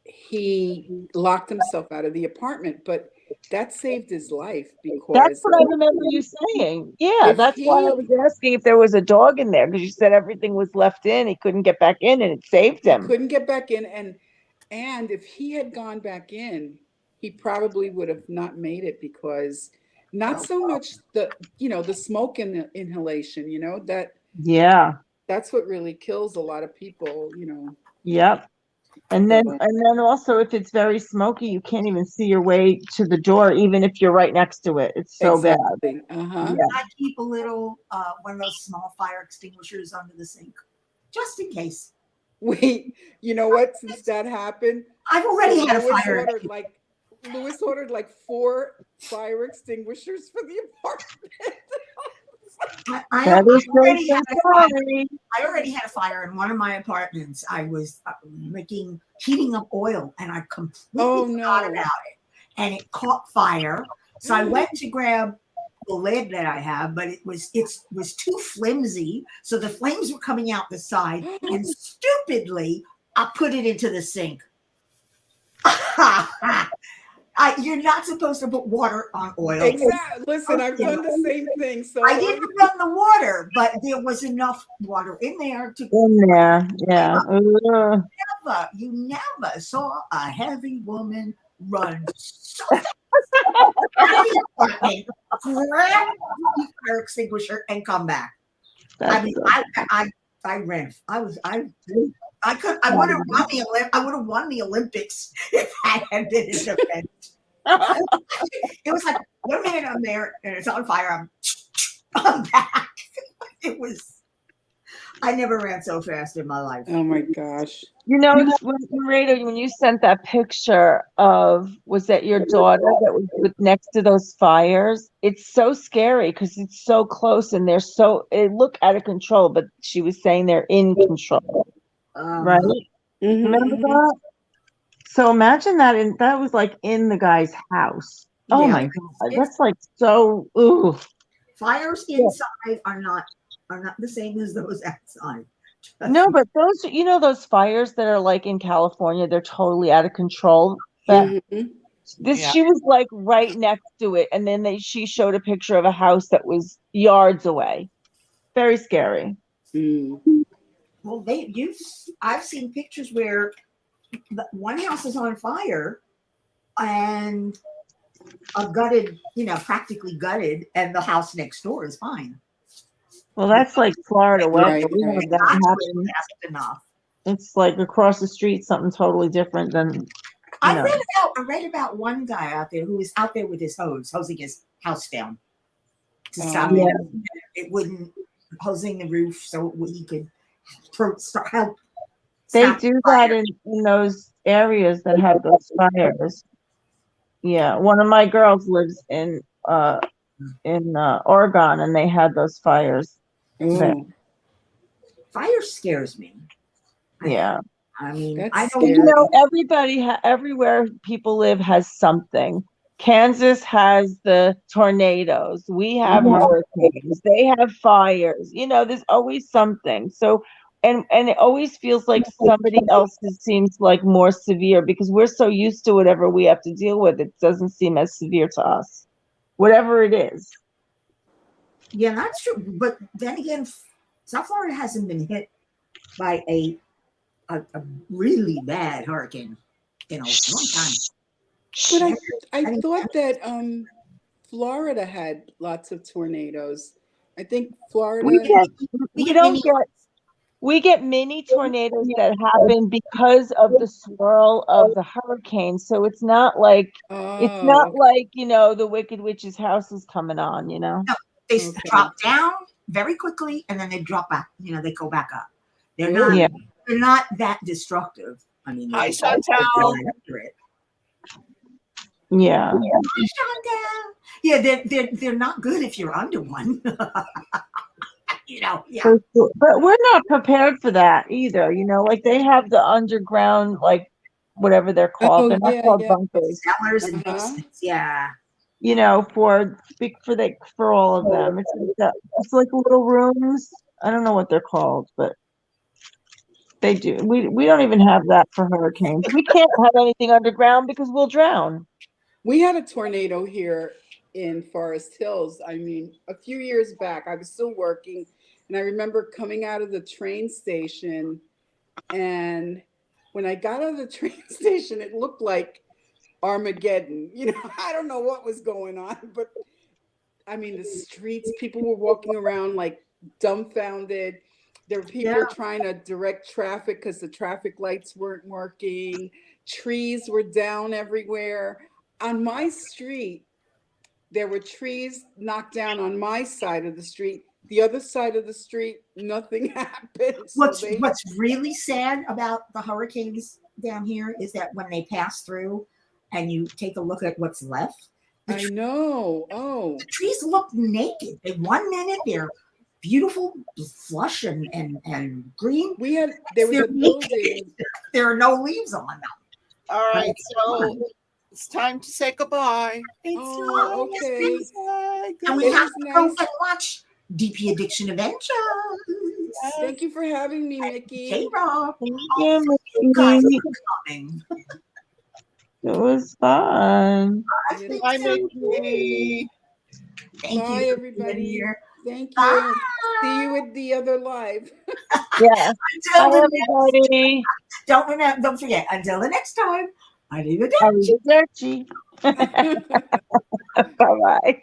He locked himself out of the apartment, but that saved his life That's because what I remember you saying. Yeah, if that's why I was asking if there was a dog in there, because you said everything was left in. He couldn't get back in, and it saved he him. couldn't get back in, and if he had gone back in, he probably would have not made it because not so much the smoke and the inhalation, Yeah. that's what really kills a lot of people, Yep. And then So, also if it's very smoky, you can't even see your way to the door, even if you're right next to it. It's so bad. exactly. Yeah. I keep a little, one of those small fire extinguishers under the sink, just in case. Wait, you know what? Since that happened, I've already had a Louis fire. ordered like 4 fire extinguishers for the apartment. I That is so already had a fire. sorry. I already had a fire in one of my apartments. I was heating up oil, and I completely forgot no. about it, and it caught fire. So I went to grab the lid that I have, but it was too flimsy, so the flames were coming out the side, and stupidly I put it into the sink. You're not supposed to put water on oil. Exactly. Listen, I've done the same thing. So I didn't run the water, but there was enough water in there to. In there. Yeah. Ugh. You never saw a heavy woman run so fast out of the apartment, grab the fire extinguisher, and come back. I mean, I ran. I would have won the Olympics if I had been in defense. It was like 1 minute I'm there and it's on fire. I'm back. It was. I never ran so fast in my life. Oh my gosh. When you sent that picture was that your daughter that was next to those fires? It's so scary because it's so close and it look out of control, but she was saying they're in control, right? Mm-hmm, Remember that? So imagine that, and that was like in the guy's house. Oh Yeah. my God, that's like so. Ooh. Fires inside are not the same as those outside. No, but those fires that are like in California, they're totally out of control. mm-hmm. She was like right next to it, and then she showed a picture of a house that was yards away. Very scary. Mm. Well, I've seen pictures where one house is on fire and practically gutted, and the house next door is fine. Well, that's like Florida weather. Right. We have that happen. Fast enough. It's like across the street, something totally different than. I read about one guy out there who was out there with his hosing his house down to stop it. It wouldn't hosing the roof so he could help. They do that in those areas that have those fires. Yeah, one of my girls lives in Oregon, and they had those fires. Oh. Fire scares me. Yeah. I mean, That's I know scary. You know, everywhere people live has something. Kansas has the tornadoes. We have hurricanes. They have fires. You know, there's always something. So, and it always feels like somebody else's seems like more severe because we're so used to whatever we have to deal with. It doesn't seem as severe to us, whatever it is. Yeah, that's true. But then again, South Florida hasn't been hit by a really bad hurricane in a long time. But Never I had any thought that Florida had lots of tornadoes. I think We Florida. get We we get don't many. get we get mini tornadoes that happen because of the swirl of the hurricane. So it's Oh, not like, you know, the Wicked Witch's house is coming on, you know. No, they okay. drop down very quickly and then they drop back. You know, they go back up. They're Ooh. not. Yeah. They're not that destructive. I mean, Hi, they're Chantal. right after it. Yeah. Hi, Chantal. Yeah, they're not good if you're under one. You know, yeah. For sure. But we're not prepared for that either, you know, like they have the underground, like whatever they're called. Oh, They're not yeah, called yeah. bunkers, Cellars and Uh-huh. basements. Yeah. you know, for all of them. It's like little rooms. I don't know what they're called, but they do. We don't even have that for hurricanes. We can't have anything underground because we'll drown. We had a tornado here in Forest Hills. I mean, a few years back, I was still working, and I remember coming out of the train station. And when I got out of the train station, it looked like Armageddon. You know, I don't know what was going on, but I mean, the streets, people were walking around like dumbfounded. There were Yeah. people trying to direct traffic because the traffic lights weren't working. Trees were down everywhere. On my street, there were trees knocked down on my side of the street. The other side of the street, nothing happened. So What's really sad about the hurricanes down here is that when they pass through and you take a look at what's left, I know. Oh, the trees look naked. In 1 minute they're beautiful, flush and green. there was They're a naked. building. There are no leaves on them. All right, so it's time to say goodbye. Oh, okay. And we It have was to go nice. and watch DP Addiction Adventures. Thank you for having me, Mickey. K-Rob. Yeah, You guys Mickey. are coming. It was fun. I think Bye, so. Mickey. Thank Bye, you. everybody. Here. Thank Bye. you. See you at the other live. Yeah. Until Bye, the everybody. don't forget, until the next time, arrivederci. Arrivederci. Bye-bye.